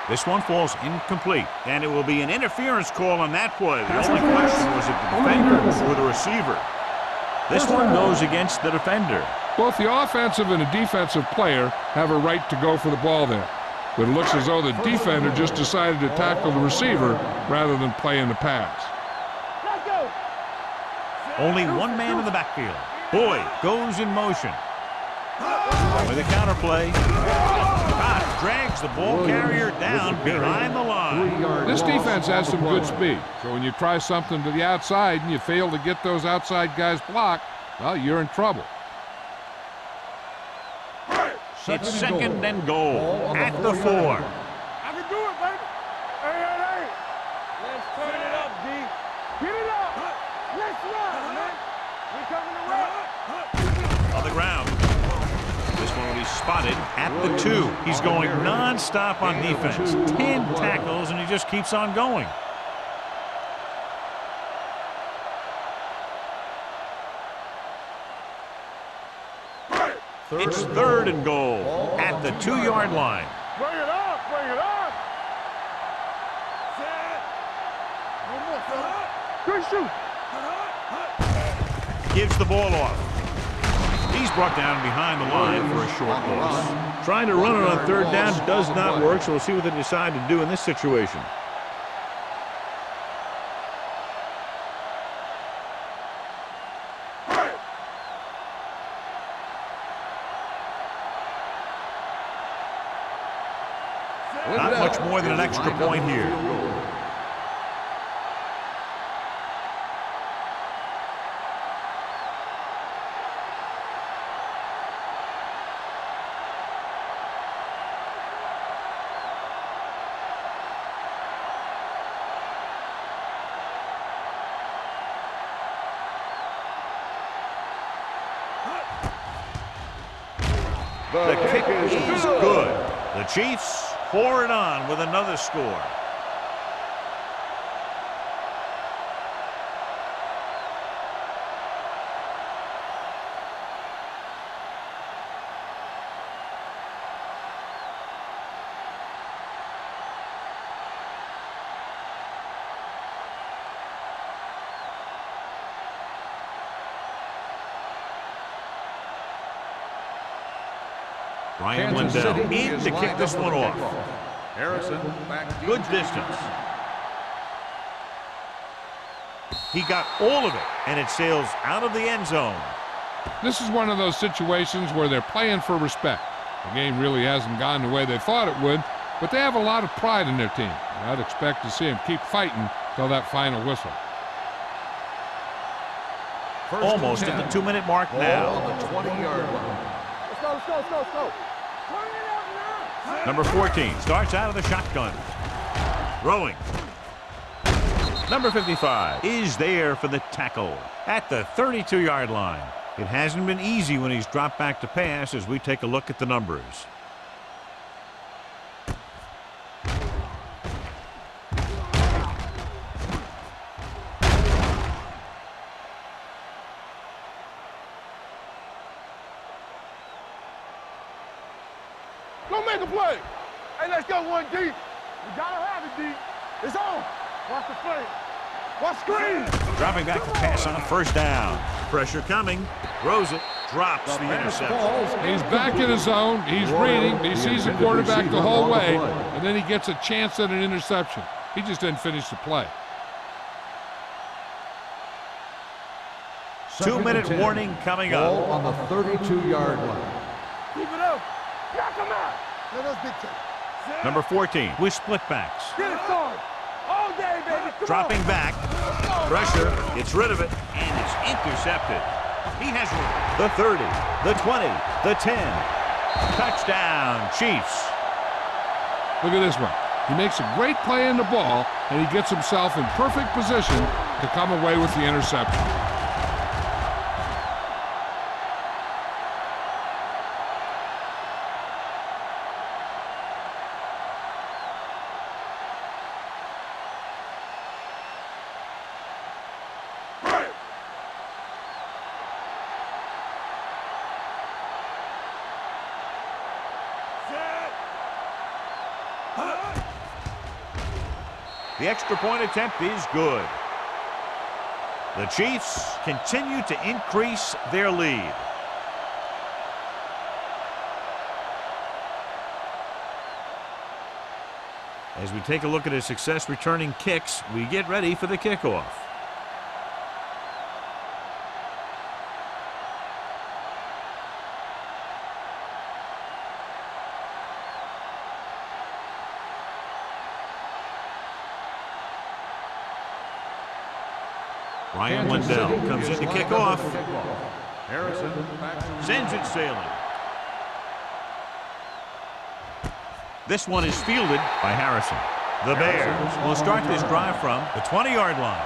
This one falls incomplete, and it will be an interference call on that play. The only question was it the defender or the receiver. This one goes against the defender. Both the offensive and the defensive player have a right to go for the ball there. But it looks as though the defender just decided to tackle the receiver rather than play in the pass. Let's go. Only one man in the backfield. Boyd goes in motion. With a counterplay. Drags the ball carrier down behind the line. This defense has some good speed, so when you try something to the outside and you fail to get those outside guys blocked, well, you're in trouble. It's second and goal at the 4. I can do it, baby. Hey. Let's turn it up, D. Get it up. Let's run, man. We coming to run. On the ground. This one will be spotted at the 2. He's going non-stop on defense. 10 tackles, and he just keeps on going. It's third and goal at the 2-yard line. Bring it up. Set. One more, fella. Good shoot. Gives the ball off. He's brought down behind the line for a short loss. Trying to run it on third down does not work, so we'll see what they decide to do in this situation. Not much more than an extra point here. The kick is good. The Chiefs pour it on with another score. Ryan Lindell in to kick this one off. Harrison back deep. Good distance. He got all of it, and it sails out of the end zone. This is one of those situations where they're playing for respect. The game really hasn't gone the way they thought it would, but they have a lot of pride in their team. I'd expect to see them keep fighting till that final whistle. Almost at the 2-minute mark now. On the 20-yard line. Let's go. Number 14 starts out of the shotgun. Throwing. Number 55 is there for the tackle at the 32-yard line. It hasn't been easy when he's dropped back to pass as we take a look at the numbers. Go make a play. Hey, let's go one deep. We gotta have it deep. It's on. Watch the play. Watch screen. Dropping back to pass on first down. Pressure coming. Throws it. Drops the interception. He's back in his zone. He's reading. He sees the quarterback the whole way, and then he gets a chance at an interception. He just didn't finish the play. 2-minute warning coming up. Ball on the 32-yard line. Keep it up. Knock him out. Let us big time. Number 14 with split backs. Get it started. All day, baby. Come Dropping on. back. Pressure. Gets rid of it. And it's intercepted. He has the 30, the 20, the 10. Touchdown, Chiefs. Look at this one. He makes a great play in the ball, and he gets himself in perfect position to come away with the interception. The extra point attempt is good. The Chiefs continue to increase their lead. As we take a look at his success returning kicks, we get ready for the kickoff. Ryan Lindell comes in to kick off. Harrison Sends it sailing. This one is fielded by Harrison. The Bears will start this drive from the 20-yard line.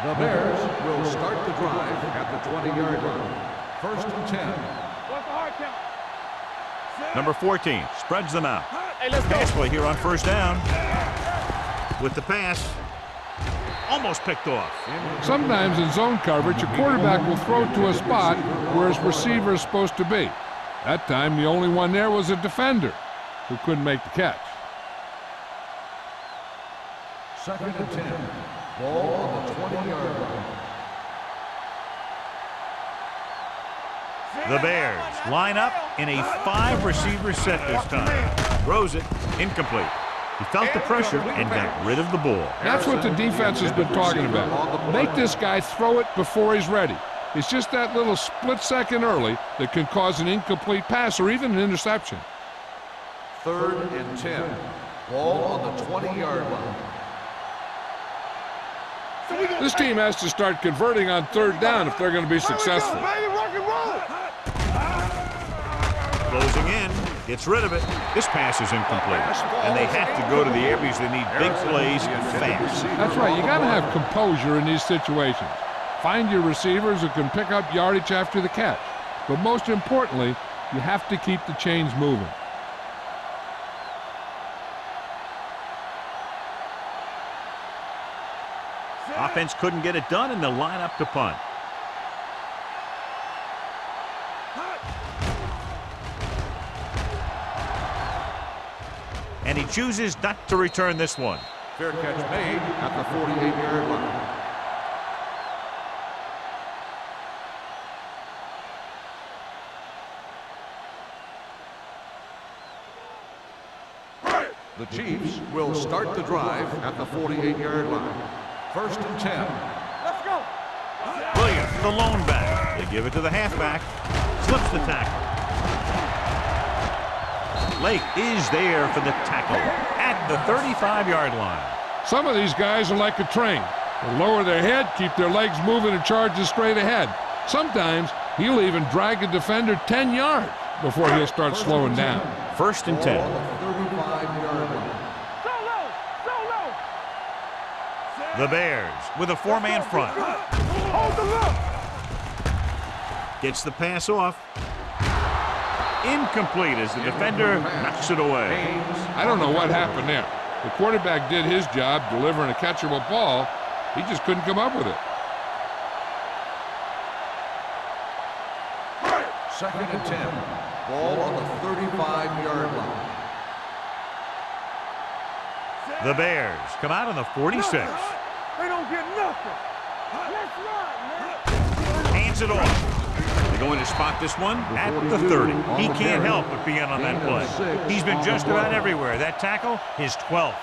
The Bears will start the drive at the 20-yard line. First and 10. What's the hard count? Number 14 spreads them out. Hey, let's go. Pass play here on first down. With the pass, almost picked off. Sometimes in zone coverage, a quarterback will throw to a spot where his receiver is supposed to be. That time, the only one there was a defender who couldn't make the catch. Second and 10. Ball on the 20-yard line. The Bears line up in a 5-receiver set this time. Throws it, incomplete. He felt the pressure and got rid of the ball. That's what the defense has been talking about. Make this guy throw it before he's ready. It's just that little split second early that can cause an incomplete pass or even an interception. Third and 10. Ball on the 20-yard line. This team has to start converting on third down if they're going to be successful. Baby, rock and roll. Closing in, gets rid of it. This pass is incomplete. And they have to go to the air because they need big plays fast. That's right. You got to have composure in these situations. Find your receivers who can pick up yardage after the catch. But most importantly, you have to keep the chains moving. Offense couldn't get it done, and they'll line up to punt. And he chooses not to return this one. Fair catch made at the 48-yard line. The Chiefs will start the drive at the 48-yard line. First and 10. Let's go. Williams, the lone back. They give it to the halfback. Slips the tackle. Lake is there for the tackle at the 35-yard line. Some of these guys are like a train. They lower their head, keep their legs moving, and charges straight ahead. Sometimes he'll even drag a defender 10 yards before he'll start slowing down. First and 10. 35-yard line. The Bears with a 4-man front. Hold the look. Gets the pass off. Incomplete as the defender knocks it away. I don't know what happened there. The quarterback did his job delivering a catchable ball. He just couldn't come up with it. Second and 10. Ball on the 35-yard line. The Bears come out on the 46. They don't get nothing. Let's run, man. Hands it off. They're going to spot this one at the 30. He can't help but be in on that play. He's been just about everywhere. That tackle, his 12th.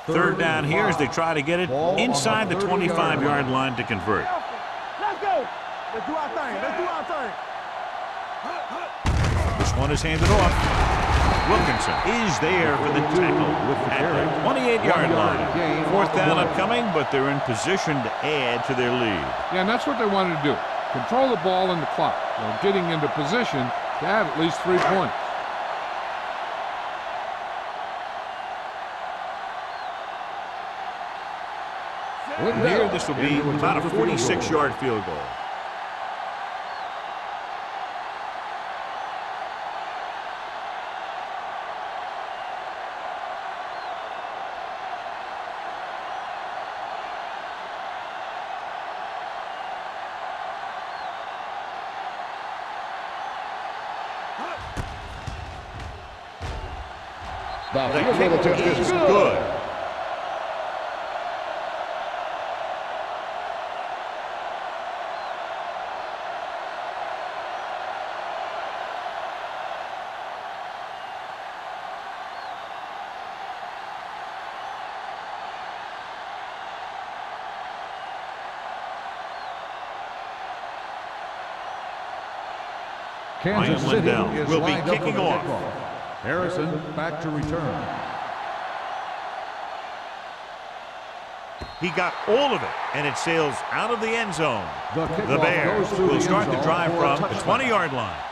Third down here as they try to get it inside the 25-yard line to convert. Let's go. Let's do our thing. Let's do our thing. This one is handed off. Wilkinson is there for the tackle at the 28-yard line. Fourth down upcoming, but they're in position to add to their lead. Yeah, and that's what they wanted to do. Control the ball and the clock while getting into position to add at least 3 points. Here, this will be about a 46-yard field goal. The kick is good. Kansas Ryan City Lindell is will be lined up kicking for the off. kickoff. Harrison back to return. He got all of it, and it sails out of the end zone. The The Bears goes through will the start end the zone drive for a from the touchdown. 20-yard line.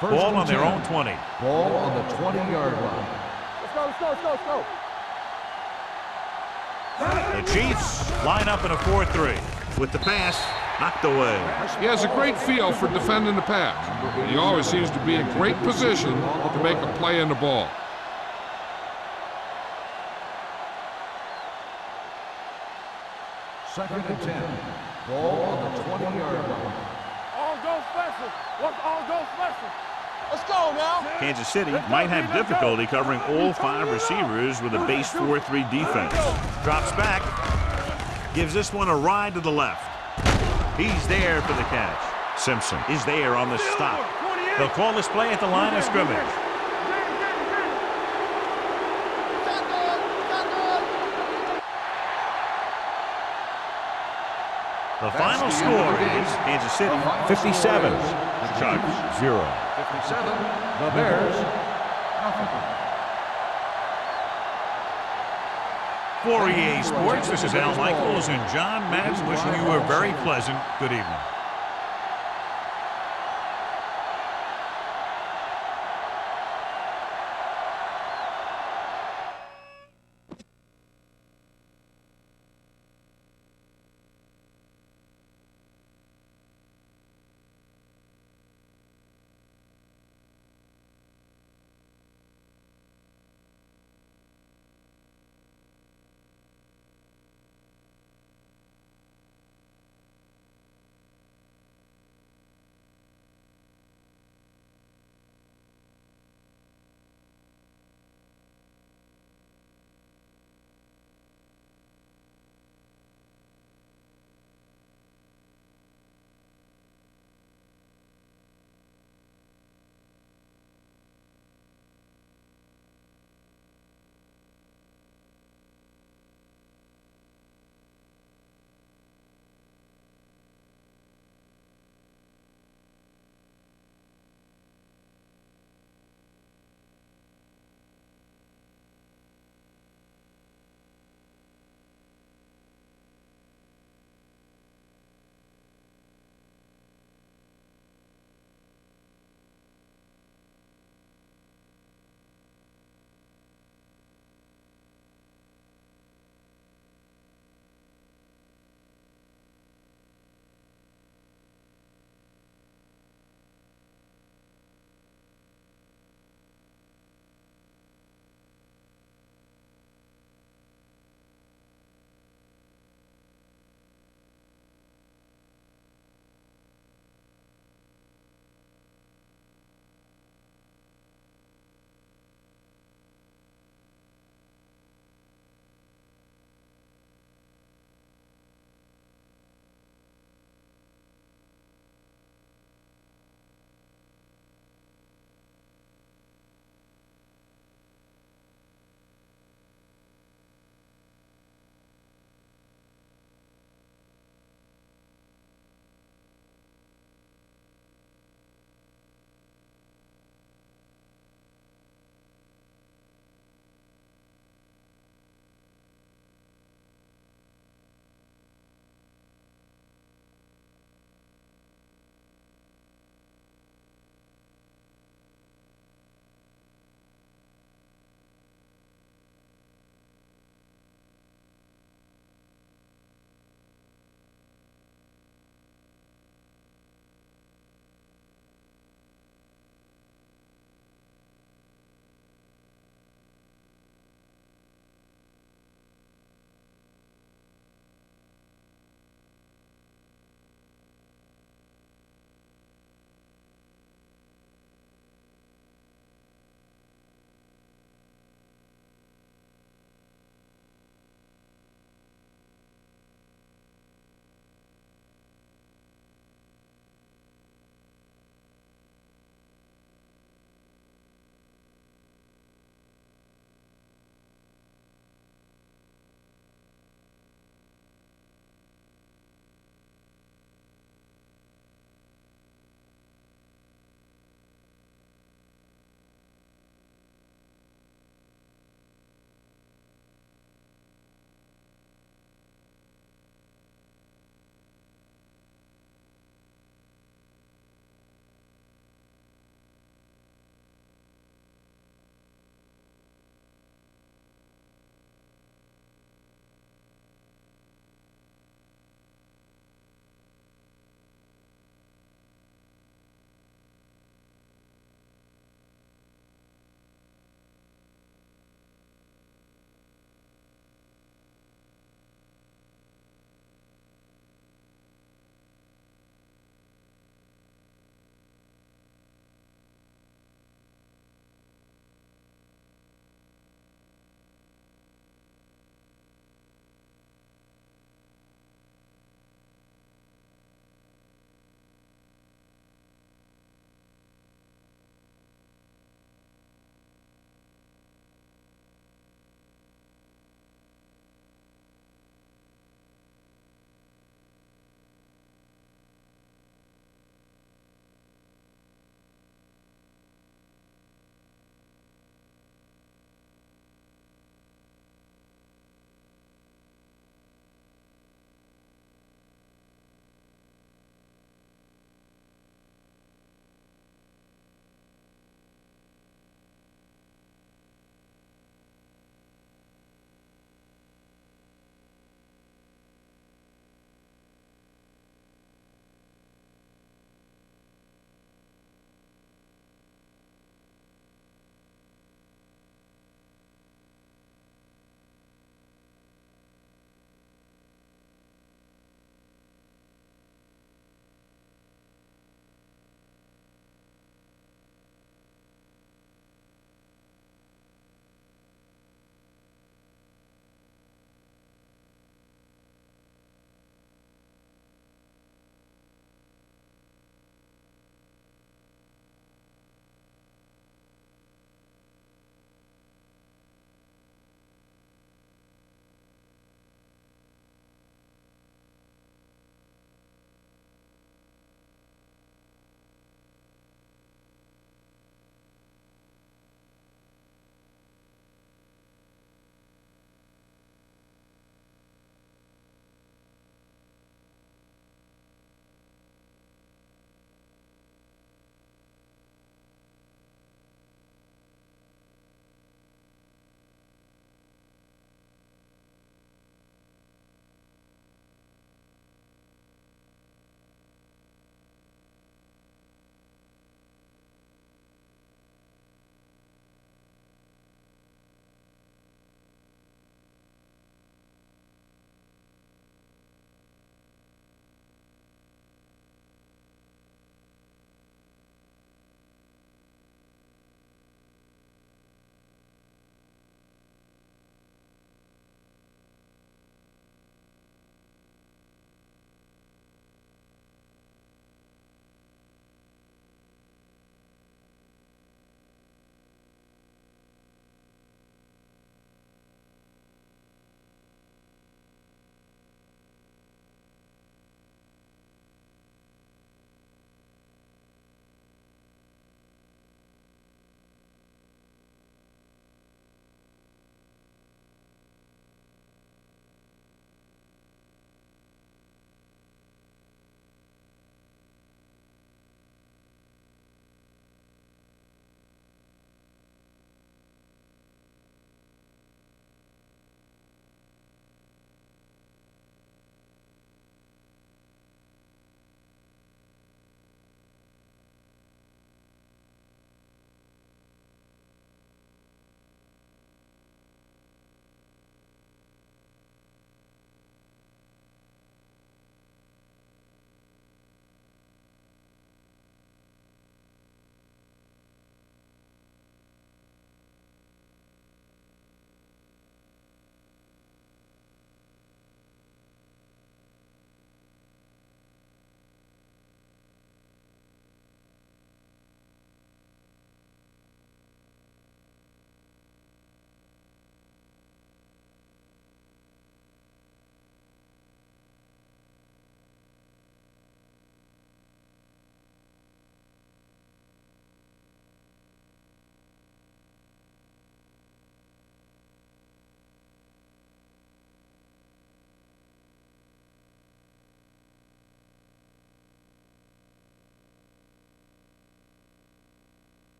First Ball and on their 10. own 20. Ball on the 20-yard line. Let's go, let's go, let's go, let's go. The Chiefs line up in a 4-3 with the pass knocked away. He has a great feel for defending the pass. He always seems to be in great position to make a play in the ball. Second and 10. Ball on the 20-yard line. All go special. What's all go special? Let's go now. Kansas City might have difficulty covering all 5 receivers with a base 4-3 defense. Drops back, gives this one a ride to the left. He's there for the catch. Simpson is there on the stop. They'll call this play at the line of scrimmage. The final score is Kansas City 57, Chargers 0. 57. The Bears, nothing. For EA Sports, this is Al Michaels and John Madden wishing you a very pleasant good evening.